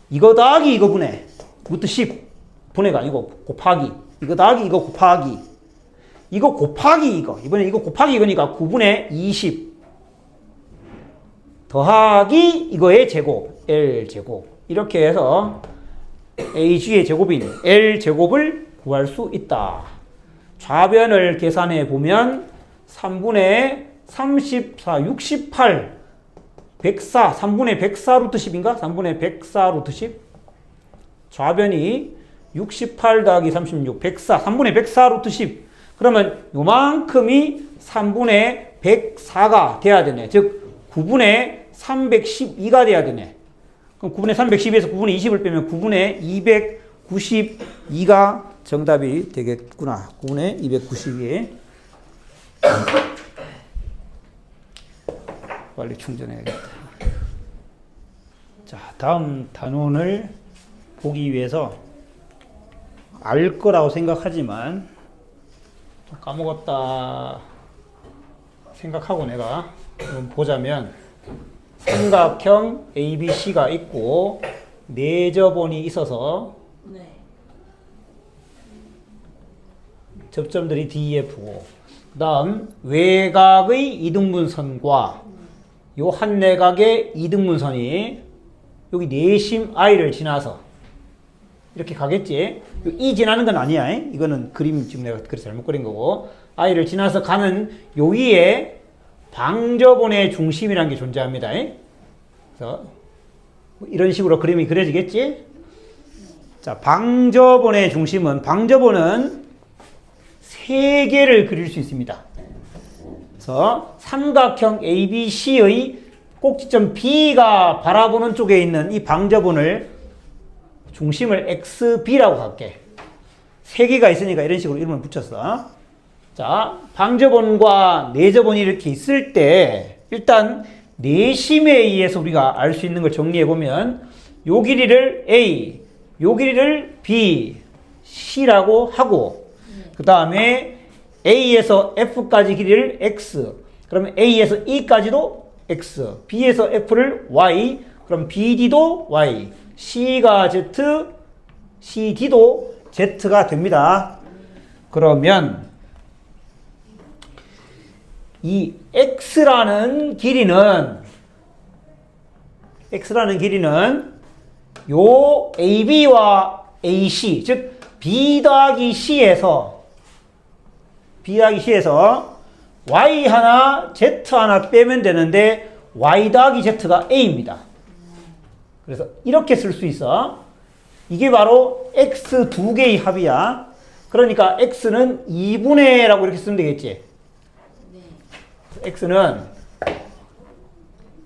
이거 더하기 이거 분의 루트 10 분해가 아니고 곱하기 이거 더하기 이거 곱하기 이거 곱하기 이거 이번에 이거 곱하기 이거니까 9분의 20 더하기 이거의 제곱 L제곱 이렇게 해서 AG의 제곱인 L제곱을 구할 수 있다. 좌변을 계산해 보면 3분의 34 68 104 3분의 104 루트 10인가? 3분의 104 루트 10 좌변이 68 더하기 36 104 3분의 104 루트 10 그러면 요만큼이 3분의 104가 돼야 되네. 즉 9분의 312가 돼야 되네. 그럼 9분의 312에서 9분의 20을 빼면 9분의 292가 정답이 되겠구나. 9분의 292. 빨리 충전해야겠다. 자, 다음 단원을 보기 위해서 알 거라고 생각하지만 까먹었다 생각하고 내가 보자면 삼각형 ABC가 있고 내접원이 있어서 접점들이 DEF고 그 다음 외곽의 이등분선과 요 한 내각의 이등분선이 여기 내심 I를 지나서 이렇게 가겠지. 이 지나는 건 아니야. 이거는 그림 지금 내가 그래서 잘못 그린 거고 I를 지나서 가는 요 위에 방접원의 중심이라는 게 존재합니다. 그래서 이런 식으로 그림이 그려지겠지. 자, 방접원의 중심은 방접원은 세 개를 그릴 수 있습니다. 그래서 삼각형 ABC의 꼭지점 B가 바라보는 쪽에 있는 이 방접원을 중심을 XB라고 할게. 세 개가 있으니까 이런 식으로 이름을 붙였어. 자, 방저번과 내저번이 이렇게 있을 때 일단 내심에 의해서 우리가 알 수 있는 걸 정리해 보면 요 길이를 A, 요 길이를 B, C라고 하고 그 다음에 A에서 F까지 길이를 X, 그러면 A에서 E까지도 X, B에서 F를 Y, 그럼 BD도 Y, C가 Z, CD도 Z가 됩니다. 그러면 이 X라는 길이는 요 AB와 AC, 즉 B 더하기 C에서 Y 하나, Z 하나 빼면 되는데 Y 더하기 Z가 A입니다. 그래서 이렇게 쓸 수 있어. 이게 바로 X 두 개의 합이야. 그러니까 X는 2분의 라고 이렇게 쓰면 되겠지. X는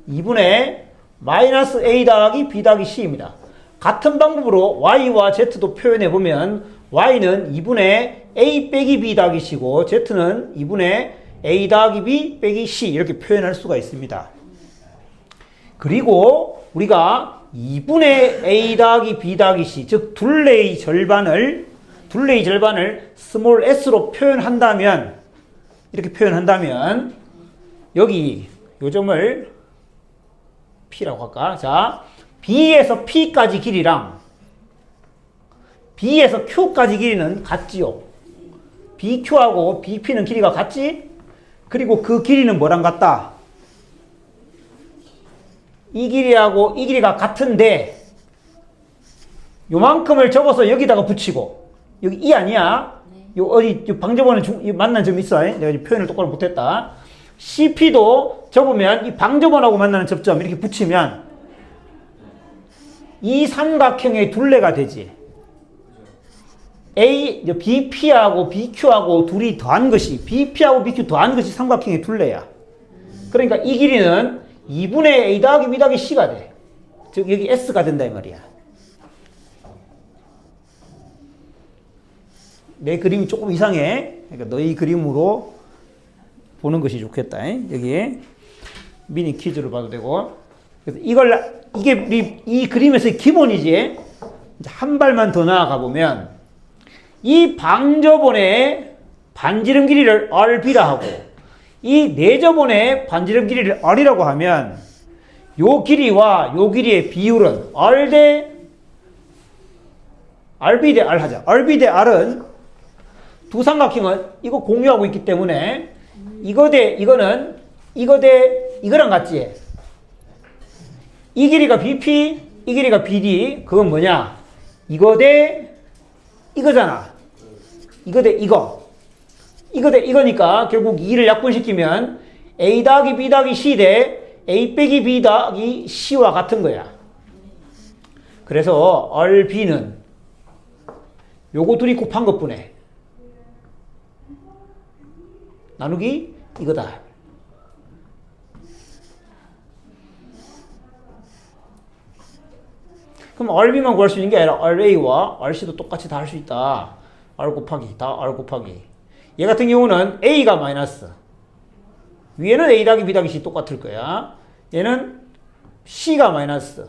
2분의 마이너스 A 더하기 B 더하기 C입니다. 같은 방법으로 Y와 Z도 표현해보면 Y는 2분의 A 빼기 B 더하기 C고 Z는 2분의 A 더하기 B 빼기 C 이렇게 표현할 수가 있습니다. 그리고 우리가 2분의 A 더하기 B 더하기 C 즉 둘레의 절반을 스몰 s로 표현한다면 이렇게 표현한다면 여기 요 점을 P라고 할까? 자, B에서 P까지 길이랑 B에서 Q까지 길이는 같지요. BQ하고 BP는 길이가 같지? 그리고 그 길이는 뭐랑 같다? 이 길이하고 이 길이가 같은데 요만큼을 접어서 여기다가 붙이고 여기 이 아니야? 요 어디 요 방저번에 만난 점이 있어. 내가 지금 표현을 똑바로 못했다. CP도 접으면 이 방저번하고 만나는 접점 이렇게 붙이면 이 삼각형의 둘레가 되지. BP하고 BQ하고 둘이 더한 것이 BP하고 BQ 더한 것이 삼각형의 둘레야. 그러니까 이 길이는 2분의 A 더하기 B 더하기 C가 돼. 즉 여기 S가 된다 이 말이야. 내 그림이 조금 이상해. 그러니까 너희 그림으로 보는 것이 좋겠다. 여기 미니 퀴즈로 봐도 되고. 그래서 이게 이 그림에서의 기본이지. 이제 한 발만 더 나아가 보면 이 방저번의 반지름 길이를 RB라 하고 이 내저번의 반지름 길이를 R이라고 하면 요 길이와 요 길이의 비율은 RB 대 R 하자. RB 대 R은 두 삼각형은 이거 공유하고 있기 때문에 이거 대 이거는 이거 대 이거랑 같지. 이 길이가 BP, 이 길이가 BD. 그건 뭐냐? 이거 대 이거잖아. 이거 대 이거. 이거 대 이거니까 결국 2를 약분시키면 A 더하기 B 더하기 C 대 A 빼기 B 더하기 C와 같은 거야. 그래서 RB는 요거 둘이 곱한 것뿐에 나누기 이거다. 그럼 RB만 구할 수 있는 게 아니라 RA와 RC도 똑같이 다 할 수 있다. R 곱하기 다 R 곱하기. 얘 같은 경우는 A가 마이너스. 위에는 A 더하기 B 더하기 C 똑같을 거야. 얘는 C가 마이너스.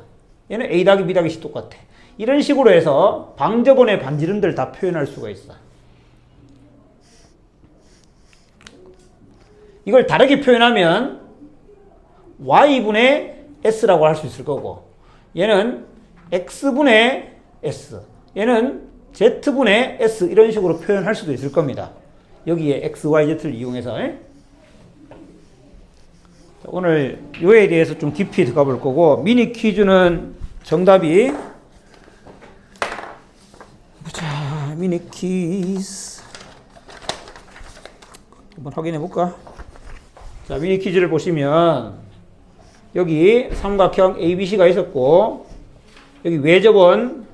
얘는 A 더하기 B 더하기 C 똑같아. 이런 식으로 해서 방저번의 반지름들 다 표현할 수가 있어. 이걸 다르게 표현하면 Y분의 S라고 할 수 있을 거고 얘는 X분의 S, 얘는 Z분의 S 이런 식으로 표현할 수도 있을 겁니다. 여기에 X, Y, Z를 이용해서 오늘 요에 대해서 좀 깊이 들어가 볼 거고 미니 퀴즈는 정답이 보자. 미니 퀴즈 한번 확인해 볼까? 자, 미니 퀴즈를 보시면 여기 삼각형 ABC가 있었고 여기 외접원,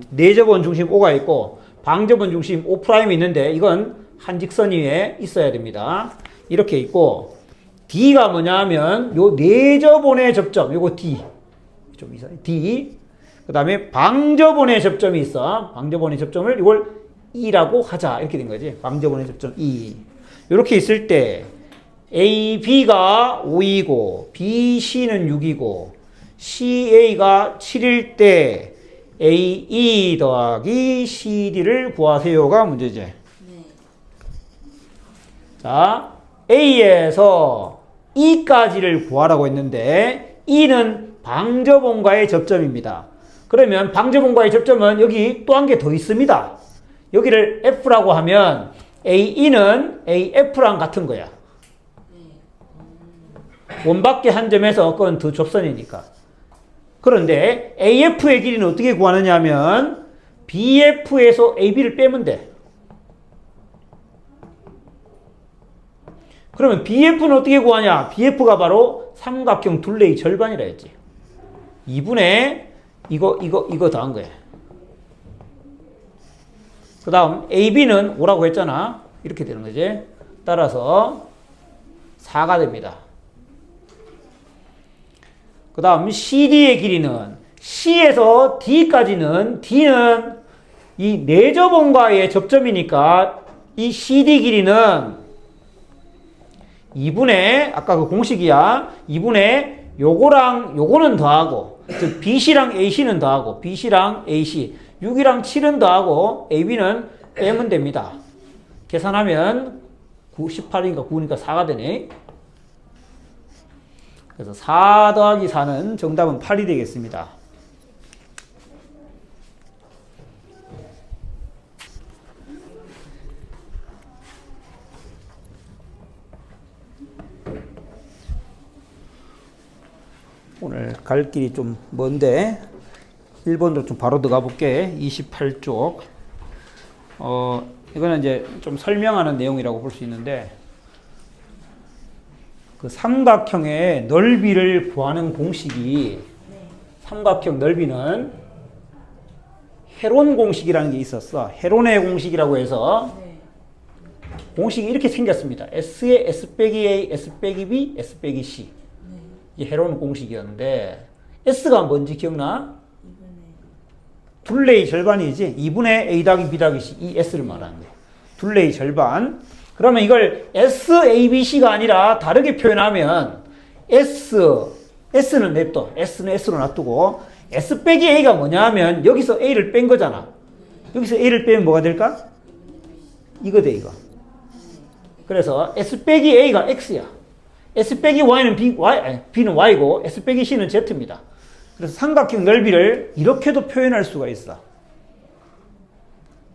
내접원 중심 O가 있고 방접원 중심 O'이 있는데 이건 한 직선 위에 있어야 됩니다. 이렇게 있고 D가 뭐냐 하면 요 내접원의 접점, 요거 D. 좀 이상해. D. 그 다음에 방접원의 접점이 있어. 방접원의 접점을 이걸 E라고 하자. 이렇게 된 거지. 방접원의 접점 E. 이렇게 있을 때 A, B가 5이고 B, C는 6이고 CA가 7일 때 AE 더하기 CD를 구하세요가 문제지. 네. 자, A에서 E까지를 구하라고 했는데 E는 방저본과의 접점입니다. 그러면 방저본과의 접점은 여기 또 한 개 더 있습니다. 여기를 F라고 하면 AE는 AF랑 같은 거야. 원밖에 한 점에서 그건 더 좁선이니까. 그런데 AF의 길이는 어떻게 구하느냐 하면 BF에서 AB를 빼면 돼. 그러면 BF는 어떻게 구하냐? BF가 바로 삼각형 둘레의 절반이라 했지. 2분의 이거 더한 거야. 그 다음 AB는 5라고 했잖아. 이렇게 되는 거지. 따라서 4가 됩니다. 그 다음 CD의 길이는 C에서 D까지는 D는 이 내저번과의 접점이니까 이 CD 길이는 2분의 아까 그 공식이야. 2분의 요거랑 요거는 더하고 즉 BC랑 AC는 더하고 BC랑 AC 6이랑 7은 더하고 AB는 빼면 됩니다. 계산하면 18이니까 9니까 4가 되네. 그래서 4 더하기 4는 정답은 8이 되겠습니다. 오늘 갈 길이 좀 먼데 1번으로 좀 바로 들어가 볼게. 28쪽. 이거는 이제 좀 설명하는 내용이라고 볼 수 있는데 그 삼각형의 넓이를 구하는 공식이 삼각형 넓이는 헤론 공식이라는 게 있었어. 헤론의 공식이라고 해서 공식이 이렇게 생겼습니다. S의 S 빼기 A, S 빼기 B, S 빼기 C. 이 헤론 공식이었는데 S가 뭔지 기억나? 둘레의 절반이지. 2분의 A 더하기 B 더하기 C. 이 S를 말하는 거예요. 둘레의 절반. 그러면 이걸 S, A, B, C가 아니라 다르게 표현하면 S는 냅둬. S는 S로 놔두고 S 빼기 A가 뭐냐 하면 여기서 A를 뺀 거잖아. 여기서 A를 빼면 뭐가 될까? 이거 돼, 이거. 그래서 S 빼기 A가 X야. S 빼기 Y는 B는 Y고 S 빼기 C는 Z입니다. 그래서 삼각형 넓이를 이렇게도 표현할 수가 있어.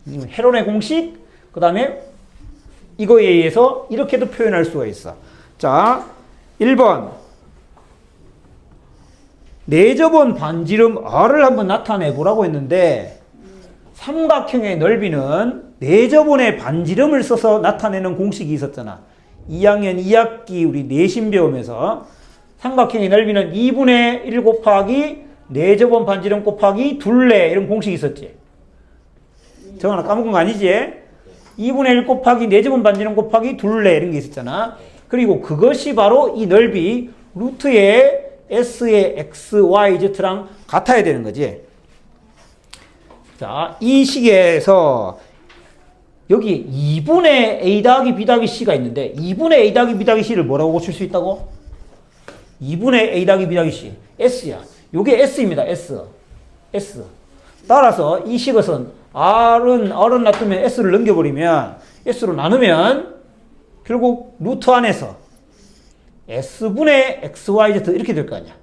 헤론의 공식, 그 다음에 이거에 의해서 이렇게도 표현할 수가 있어. 자, 1번. 내접원 반지름 R을 한번 나타내 보라고 했는데 삼각형의 넓이는 내접원의 반지름을 써서 나타내는 공식이 있었잖아. 2학년 2학기 우리 내신 배우면서 삼각형의 넓이는 2분의 1 곱하기 내접원 반지름 곱하기 둘레 이런 공식이 있었지. 정하나 까먹은 거 아니지? 2분의 1 곱하기 내접원 반지름 곱하기 둘레 이런 게 있었잖아. 그리고 그것이 바로 이 넓이 루트의 S의 X, Y, Z랑 같아야 되는 거지. 자, 이 식에서 여기 2분의 A 더하기 B 더하기 C가 있는데 2분의 A 더하기 B 더하기 C를 뭐라고 고칠 수 있다고? 2분의 A 더하기 B 더하기 C. S야. 요게 S입니다. S. 따라서 이 식것은 R은 놔두면 S를 넘겨버리면 S로 나누면 결국 루트 안에서 S분의 XYZ 이렇게 될 거 아니야.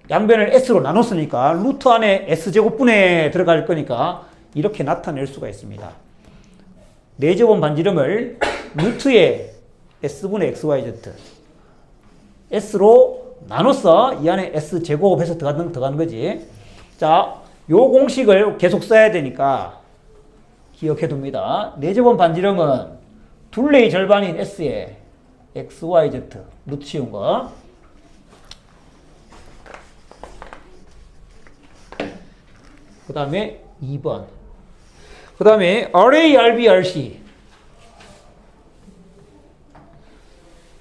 양변을 S로 나눴으니까 루트 안에 S제곱분에 들어갈 거니까 이렇게 나타낼 수가 있습니다. 내접원 반지름을 루트의 S분의 XYZ S로 나눴어. 이 안에 S제곱해서 들어가는 거지. 자, 요 공식을 계속 써야 되니까 기억해 둡니다. 내접원 반지름은 둘레의 절반인 S의 XYZ 루트 씌운 거. 그 다음에 2번. 그 다음에 RA, RB, RC.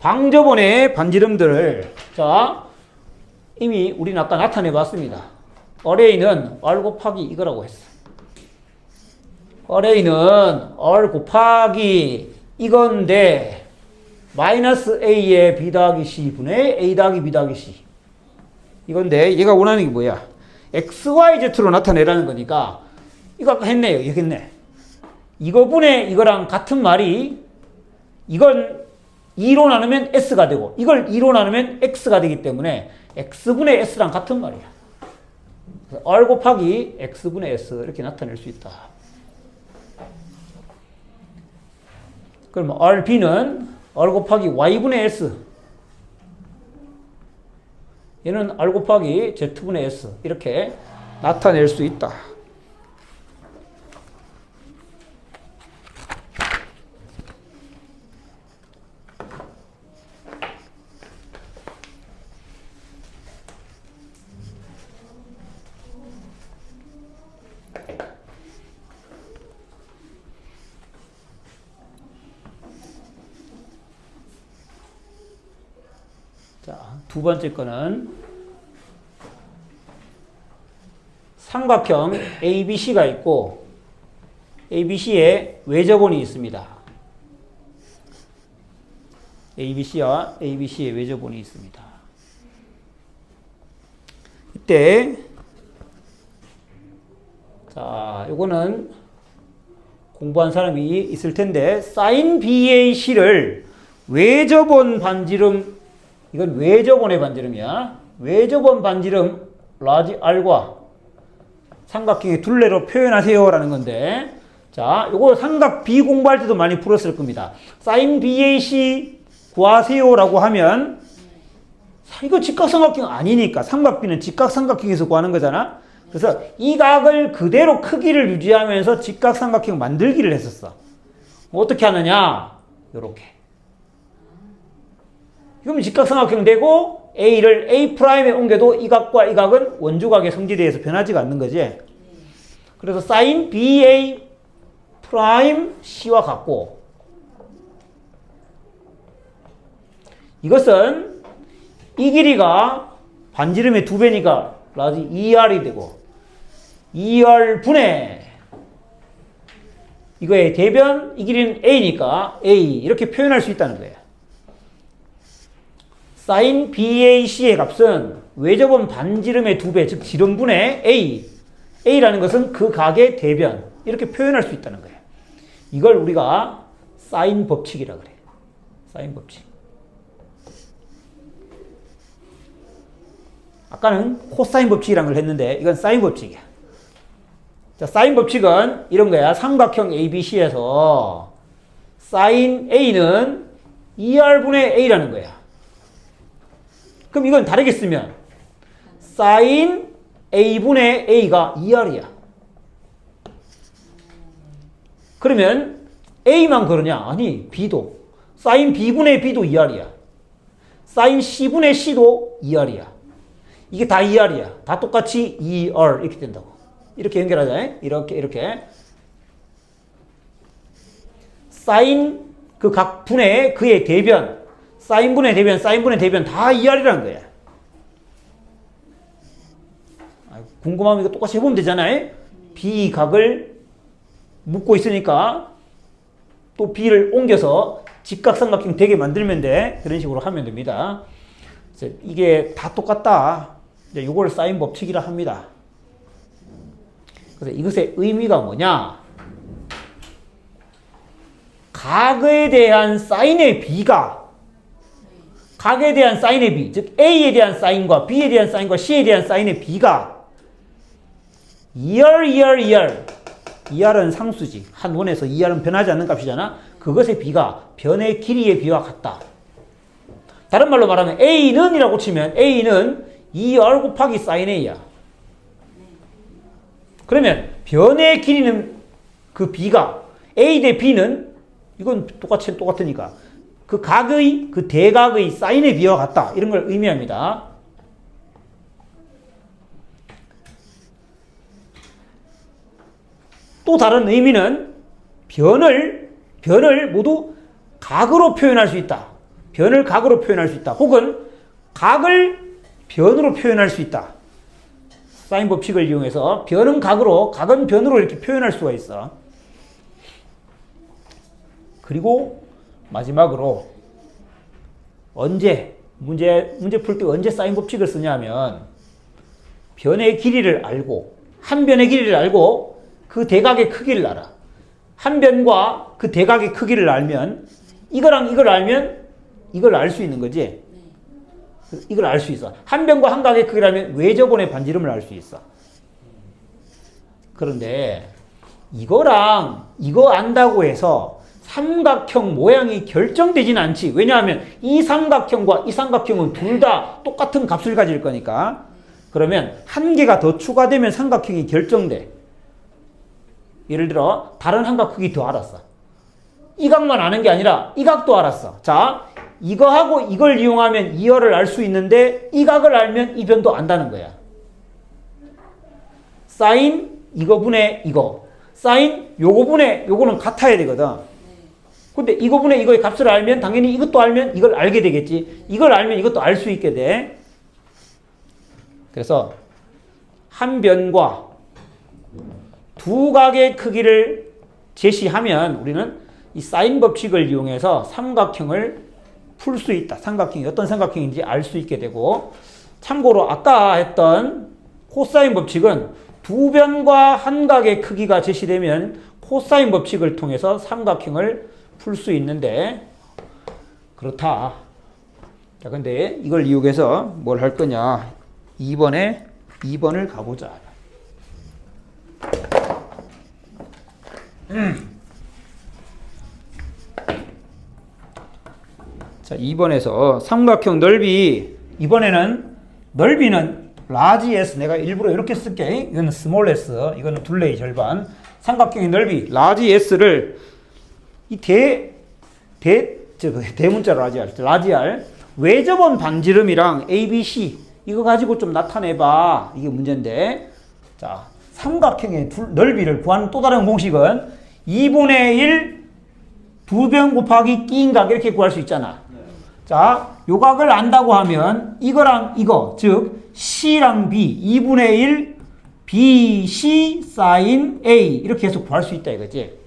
방저번의 반지름들을 자 이미 우리는 아까 나타내 봤습니다. RA는 R 곱하기 이거라고 했어. RA는 R 곱하기 이건데 마이너스 a의 b 더하기 c분의 a 더하기 b 더하기 c. 이건데 얘가 원하는 게 뭐야? xyz로 나타내라는 거니까 이거 아까 했네요. 이렇게 했네. 이거분의 이거랑 같은 말이 이건 2로 나누면 s가 되고 이걸 2로 나누면 x가 되기 때문에 x분의 s랑 같은 말이야. 그래서 r 곱하기 x분의 s 이렇게 나타낼 수 있다. 그럼 rb는 r 곱하기 y분의 s, 얘는 r 곱하기 z분의 s 이렇게 나타낼 수 있다. 자, 두 번째 거는 삼각형 ABC가 있고 ABC에 외접원이 있습니다. ABC와 ABC의 외접원이 있습니다. 이때 자, 요거는 공부한 사람이 있을 텐데 sin BAC를 외접원 반지름, 이건 외접원의 반지름이야. 외접원 반지름 라지 R과 삼각형의 둘레로 표현하세요라는 건데, 자, 요거 삼각 B 공부할 때도 많이 풀었을 겁니다. sin BAC 구하세요라고 하면 이거 직각삼각형 아니니까 삼각 B는 직각삼각형에서 구하는 거잖아. 그래서 이 각을 그대로 크기를 유지하면서 직각삼각형 만들기를 했었어. 어떻게 하느냐? 요렇게. 그럼 직각삼각형 되고 A를 A'에 옮겨도 이 각과 이 각은 원주각의 성질에 의해서 변하지가 않는 거지. 그래서 sin BA 프라임 C와 같고, 이것은 이 길이가 반지름의 2배니까 라지 2R이 되고 2R 분의 이거의 대변, 이 길이는 A니까 A 이렇게 표현할 수 있다는 거예요. sin BAC의 값은 외접원 반지름의 2배, 즉 지름분의 A. A라는 것은 그 각의 대변. 이렇게 표현할 수 있다는 거예요. 이걸 우리가 사인 법칙이라 그래요. 사인 법칙. 아까는 코사인 법칙이라는 걸 했는데 이건 사인 법칙이야. 자, 사인 법칙은 이런 거야. 삼각형 ABC에서 sin A는 2R분의 A라는 거야. 그럼 이건 다르게 쓰면 sin A분의 A가 2R이야. 그러면 A만 그러냐? 아니, B도. sin B분의 B도 2R이야. sin C분의 C도 2R이야. 이게 다 2R이야. 다 똑같이 2R 이렇게 된다고. 이렇게 연결하자. 이렇게. sin 그 각 분의 그의 대변, 사인분의 대변, 사인분의 대변 다 2R이라는 거야. 궁금하면 이거 똑같이 해보면 되잖아요. B 각을 묶고 있으니까 또 B를 옮겨서 직각삼각형 되게 만들면 돼. 그런 식으로 하면 됩니다. 이게 다 똑같다. 이제 이걸 사인 법칙이라 합니다. 그래서 이것의 의미가 뭐냐? 각에 대한 사인의 B가 각에 대한 사인의 B, 즉 A에 대한 사인과 B에 대한 사인과 C에 대한 사인의 B가 2R. 2R은 상수지. 한 원에서 2R은 변하지 않는 값이잖아. 그것의 B가 변의 길이의 B와 같다. 다른 말로 말하면 A는 이라고 치면 A는 2R 곱하기 sin A야. 그러면 변의 길이는 그 B가 A 대 B는 이건 똑같으니까 그 각의 그 대각의 sin의 B와 같다. 이런 걸 의미합니다. 또 다른 의미는 변을 모두 각으로 표현할 수 있다. 변을 각으로 표현할 수 있다. 혹은 각을 변으로 표현할 수 있다. 사인 법칙을 이용해서 변은 각으로, 각은 변으로 이렇게 표현할 수가 있어. 그리고 마지막으로 언제 문제 풀 때 언제 사인 법칙을 쓰냐면 변의 길이를 알고 한 변의 길이를 알고 그 대각의 크기를 알아. 한 변과 그 대각의 크기를 알면 이거랑 이걸 알면 이걸 알 수 있는 거지. 이걸 알 수 있어. 한 변과 한 각의 크기를 알면 외접원의 반지름을 알 수 있어. 그런데 이거랑 이거 안다고 해서 삼각형 모양이 결정되진 않지. 왜냐하면 이 삼각형과 이 삼각형은 둘 다 똑같은 값을 가질 거니까. 그러면 한 개가 더 추가되면 삼각형이 결정돼. 예를 들어 다른 한 각 크기 더 알았어. 이 각만 아는 게 아니라 이 각도 알았어. 자, 이거하고 이걸 이용하면 이어를 알 수 있는데 이 각을 알면 이 변도 안다는 거야. 사인 이거 분의 이거. 사인 요거 분의 요거는 같아야 되거든. 근데 이거 분의 이거의 값을 알면 당연히 이것도 알면 이걸 알게 되겠지. 이걸 알면 이것도 알 수 있게 돼. 그래서 한 변과 두 각의 크기를 제시하면 우리는 이 사인 법칙을 이용해서 삼각형을 풀 수 있다. 삼각형이 어떤 삼각형인지 알 수 있게 되고, 참고로 아까 했던 코사인 법칙은 두 변과 한 각의 크기가 제시되면 코사인 법칙을 통해서 삼각형을 풀 수 있는데 그렇다. 자, 근데 이걸 이용해서 뭘 할 거냐? 2번을 가보자. 자, 2번에서 삼각형 넓이, 이번에는 넓이는 라지 S, 내가 일부러 이렇게 쓸게. 이거는 스몰 S, 이거는 둘레의 절반. 삼각형의 넓이 라지 S를 이 대문자로 라지 R 외접원 반지름이랑 ABC 이거 가지고 좀 나타내봐. 이게 문제인데. 자, 삼각형의 넓이를 구하는 또 다른 공식은 2분의 1 두 변 곱하기 끼인각 이렇게 구할 수 있잖아. 자, 요 각을 안다고 하면 이거랑 이거, 즉 C랑 B 2분의 1 BC sin A 이렇게 해서 구할 수 있다 이거지.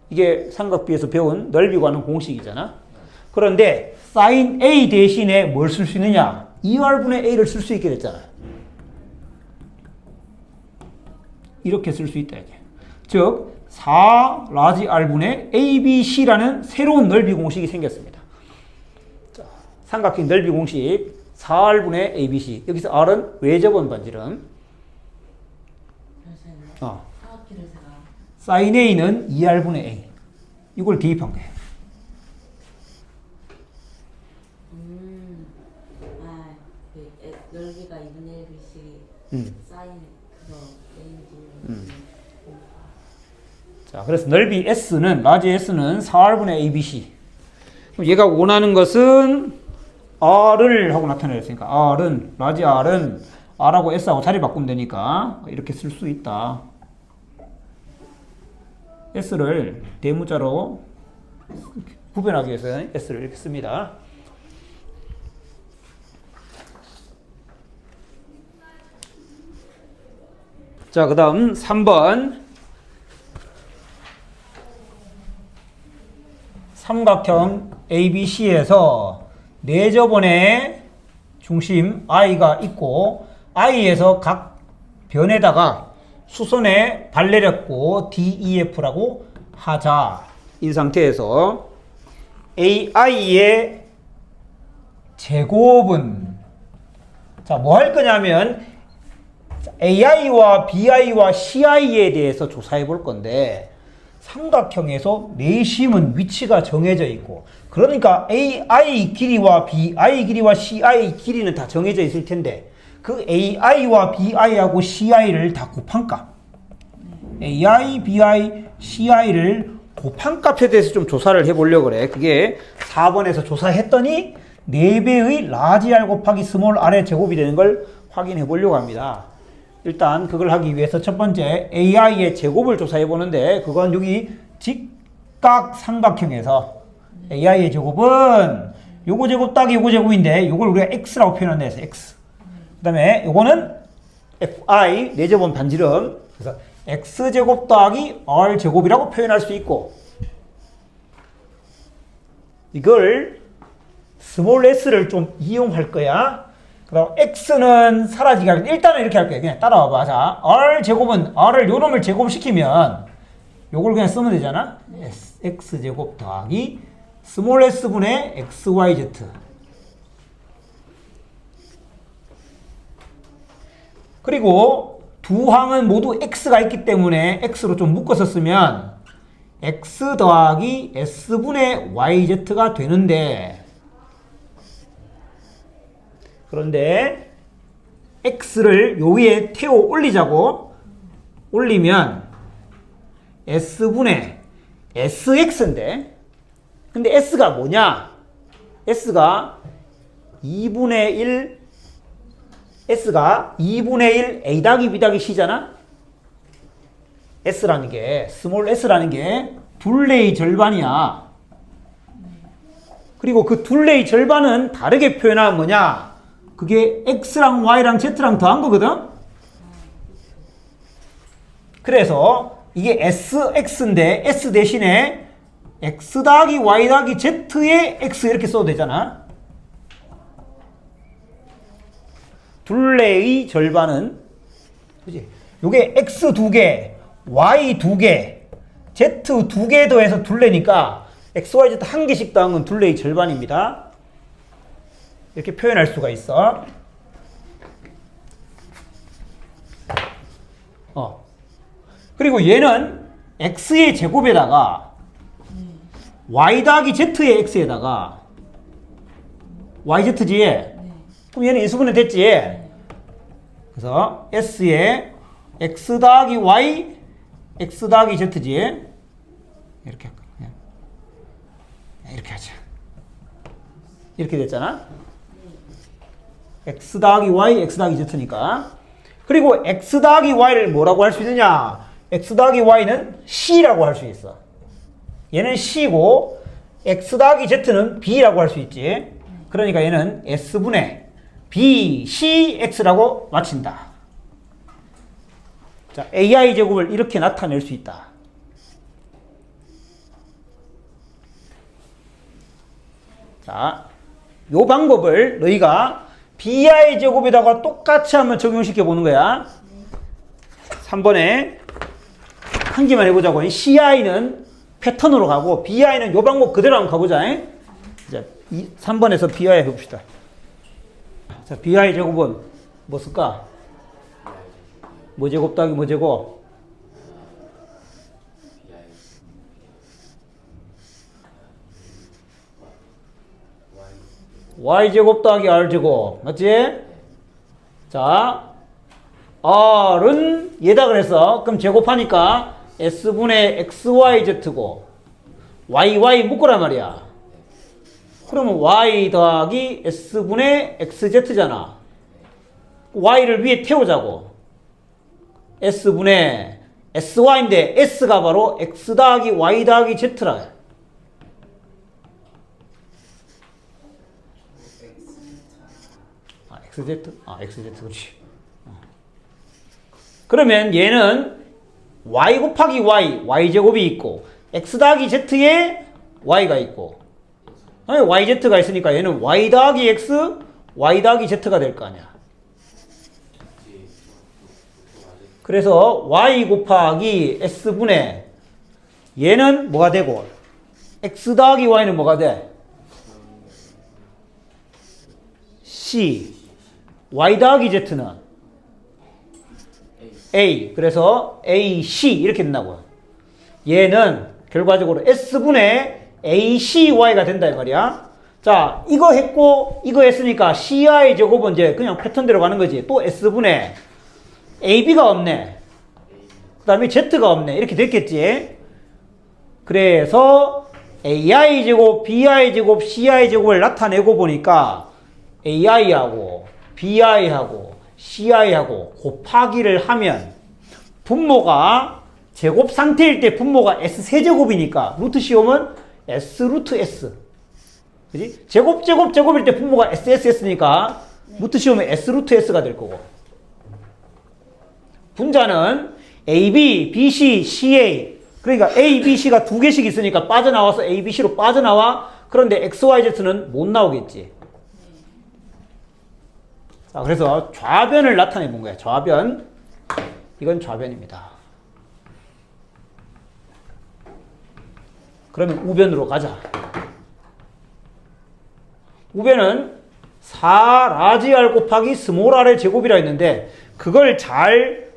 이게 삼각비에서 배운 넓이 구하는 공식이잖아. 그런데 sin A 대신에 뭘 쓸 수 있느냐? 2R분의 A를 쓸 수 있게 됐잖아. 이렇게 쓸 수 있다 이게. 즉 4 라지 R분의 ABC라는 새로운 넓이 공식이 생겼습니다. 자, 삼각형 넓이 공식 4R분의 ABC. 여기서 R은 외접원 반지름. sin A는 2R분의 A. 이걸 대입한 거예요. 넓이가 2분의 1bc sin 그거 A인지. 자, 그래서 넓이 S는 라지 S는 4R분의 ABC. 그럼 얘가 원하는 것은 R을 하고 나타내렸으니까 R은 라지 R은 R하고 S하고 자리 바꾸면 되니까 이렇게 쓸 수 있다. S를 대문자로 구별하기 위해서 S를 이렇게 씁니다. 자, 그 다음 3번. 삼각형 ABC에서 내접원의 중심 I가 있고 I에서 각 변에다가 수선에 발 내렸고 DEF라고 하자. 이 상태에서 AI의 제곱은, 자, 뭐 할 거냐면 AI와 BI와 CI에 대해서 조사해 볼 건데, 삼각형에서 내심은 위치가 정해져 있고, 그러니까 AI 길이와 BI 길이와 CI 길이는 다 정해져 있을 텐데 그 AI와 BI하고 CI를 다 곱한 값, AI, BI, CI를 곱한 값에 대해서 좀 조사를 해보려고 그래. 그게 4번에서 조사했더니 4배의 라지 R 곱하기 스몰 r의 제곱이 되는 걸 확인해 보려고 합니다. 일단 그걸 하기 위해서 첫 번째 AI의 제곱을 조사해 보는데, 그건 여기 직각 삼각형에서 AI의 제곱은 요거 제곱 따기 요거 제곱인데 요걸 우리가 X라고 표현한다 해서 X. 그 다음에 요거는 FI 내접원 반지름, 그래서 X제곱 더하기 R제곱이라고 표현할 수 있고, 이걸 스몰 s를 좀 이용할 거야. 그럼 x는 사라지게 하겠다. 일단은 이렇게 할 거야. 그냥 따라와봐. 자, r 제곱은 r을 요 놈을 제곱시키면 요걸 그냥 쓰면 되잖아. x 제곱 더하기 스몰 s분의 xyz. 그리고 두 항은 모두 x가 있기 때문에 x로 좀 묶어서 쓰면 x 더하기 s분의 yz가 되는데, 그런데 x를 요 위에 태워 올리자고. 올리면 s분의 sx인데, 근데 s가 뭐냐? s가 2분의 1 s가 2분의 1 a 더하기 b 더하기 c잖아. s라는 게, 스몰 s라는 게 둘레의 절반이야. 그리고 그 둘레의 절반은 다르게 표현하면 뭐냐? 그게 x랑 y랑 z랑 더한 거거든? 그래서 이게 sx인데 s 대신에 x 더하기 y 더하기 z의 x 이렇게 써도 되잖아. 둘레의 절반은, 그지? 요게 x 2개, y 2개, z 2개 더해서 둘레니까 x, y, z 한 개씩 더한 건 둘레의 절반입니다. 이렇게 표현할 수가 있어. 그리고 얘는 x의 제곱에다가 y 더하기 z의 x에다가 yz지. 그럼 얘는 인수분해 됐지. 그래서 s에 x 더하기 y, x 더하기 z지. 이렇게 할까? 이렇게 하자. 이렇게 됐잖아. x 더하기 y, x 더하기 z니까. 그리고 x 더하기 y를 뭐라고 할 수 있느냐? x 더하기 y는 c라고 할 수 있어. 얘는 c고 x 더하기 z는 b라고 할 수 있지. 그러니까 얘는 s분의 b, c, x라고 맞힌다. 자, ai 제곱을 이렇게 나타낼 수 있다. 자, 요 방법을 너희가 bi 제곱에다가 똑같이 한번 적용시켜 보는 거야. 3번에 한 개만 해보자고. ci는 패턴으로 가고 bi는 요 방법 그대로 한번 가보자. 자, 3번에서 bi 해봅시다. 자, bi 제곱은 뭐 쓸까? 뭐 제곱 더하기 뭐 제곱? y제곱 더하기 r제곱. 맞지? 자, r은 얘다 그랬어. 그럼 제곱하니까 s분의 xyz고 yy 묶으란 말이야. 그러면 y 더하기 s분의 xz잖아. y를 위에 태우자고. s분의 sy인데 s가 바로 x 더하기 y 더하기 z라. xz? xz, 그렇지. 그러면 얘는 y 곱하기 y, y제곱이 있고 x 더하기 z에 y가 있고 yz가 있으니까 얘는 y 더하기 x, y 더하기 z가 될 거 아니야. 그래서 y 곱하기 s분의 얘는 뭐가 되고 x 더하기 y는 뭐가 돼? c. y 더하기 z는 a. 그래서 ac 이렇게 된다고. 얘는 결과적으로 s분의 acy가 된다 이 말이야. 자, 이거 했고 이거 했으니까 ci 제곱은 이제 그냥 패턴대로 가는 거지. 또 s분의 ab가 없네. 그 다음에 z가 없네. 이렇게 됐겠지. 그래서 ai 제곱, bi 제곱, ci 제곱을 나타내고 보니까 ai하고 bi하고 ci하고 곱하기를 하면 분모가 제곱 상태일 때 분모가 s3제곱이니까 루트 씌우면 s 루트 s. 그지? 제곱일 때 분모가 ss니까 루트 씌우면 s 루트 s가 될 거고. 분자는 ab, bc, ca. 그러니까 a, b, c가 두 개씩 있으니까 빠져나와서 a, b, c로 빠져나와. 그런데 XYZ는 못 나오겠지. 자, 그래서 좌변을 나타내 본 거야. 좌변. 이건 좌변입니다. 그러면 우변으로 가자. 우변은 4 라지 R 곱하기 스몰 r의 제곱이라 했는데 그걸 잘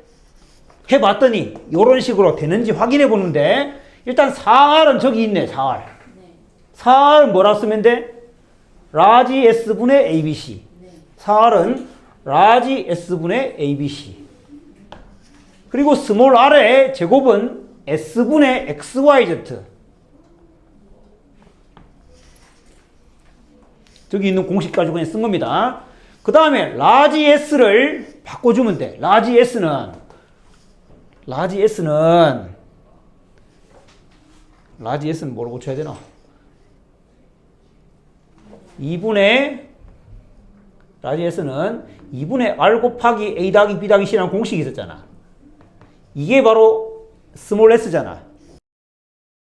해봤더니 이런 식으로 되는지 확인해 보는데 일단 4R은 저기 있네. 4R. 네. 4R은 뭐라 쓰면 돼? 라지 S분의 ABC. 네. 4R은 라지 S분의 ABC. 그리고 스몰 r의 제곱은 S분의 XYZ. 저기 있는 공식 가지고 그냥 쓴 겁니다. 그 다음에 라지 S를 바꿔주면 돼. 라지 S는 뭐로 고쳐야 되나? 2분의 라지 S는 2분의 R 곱하기 A 더하기 B 더하기 C라는 공식이 있었잖아. 이게 바로 스몰 s잖아.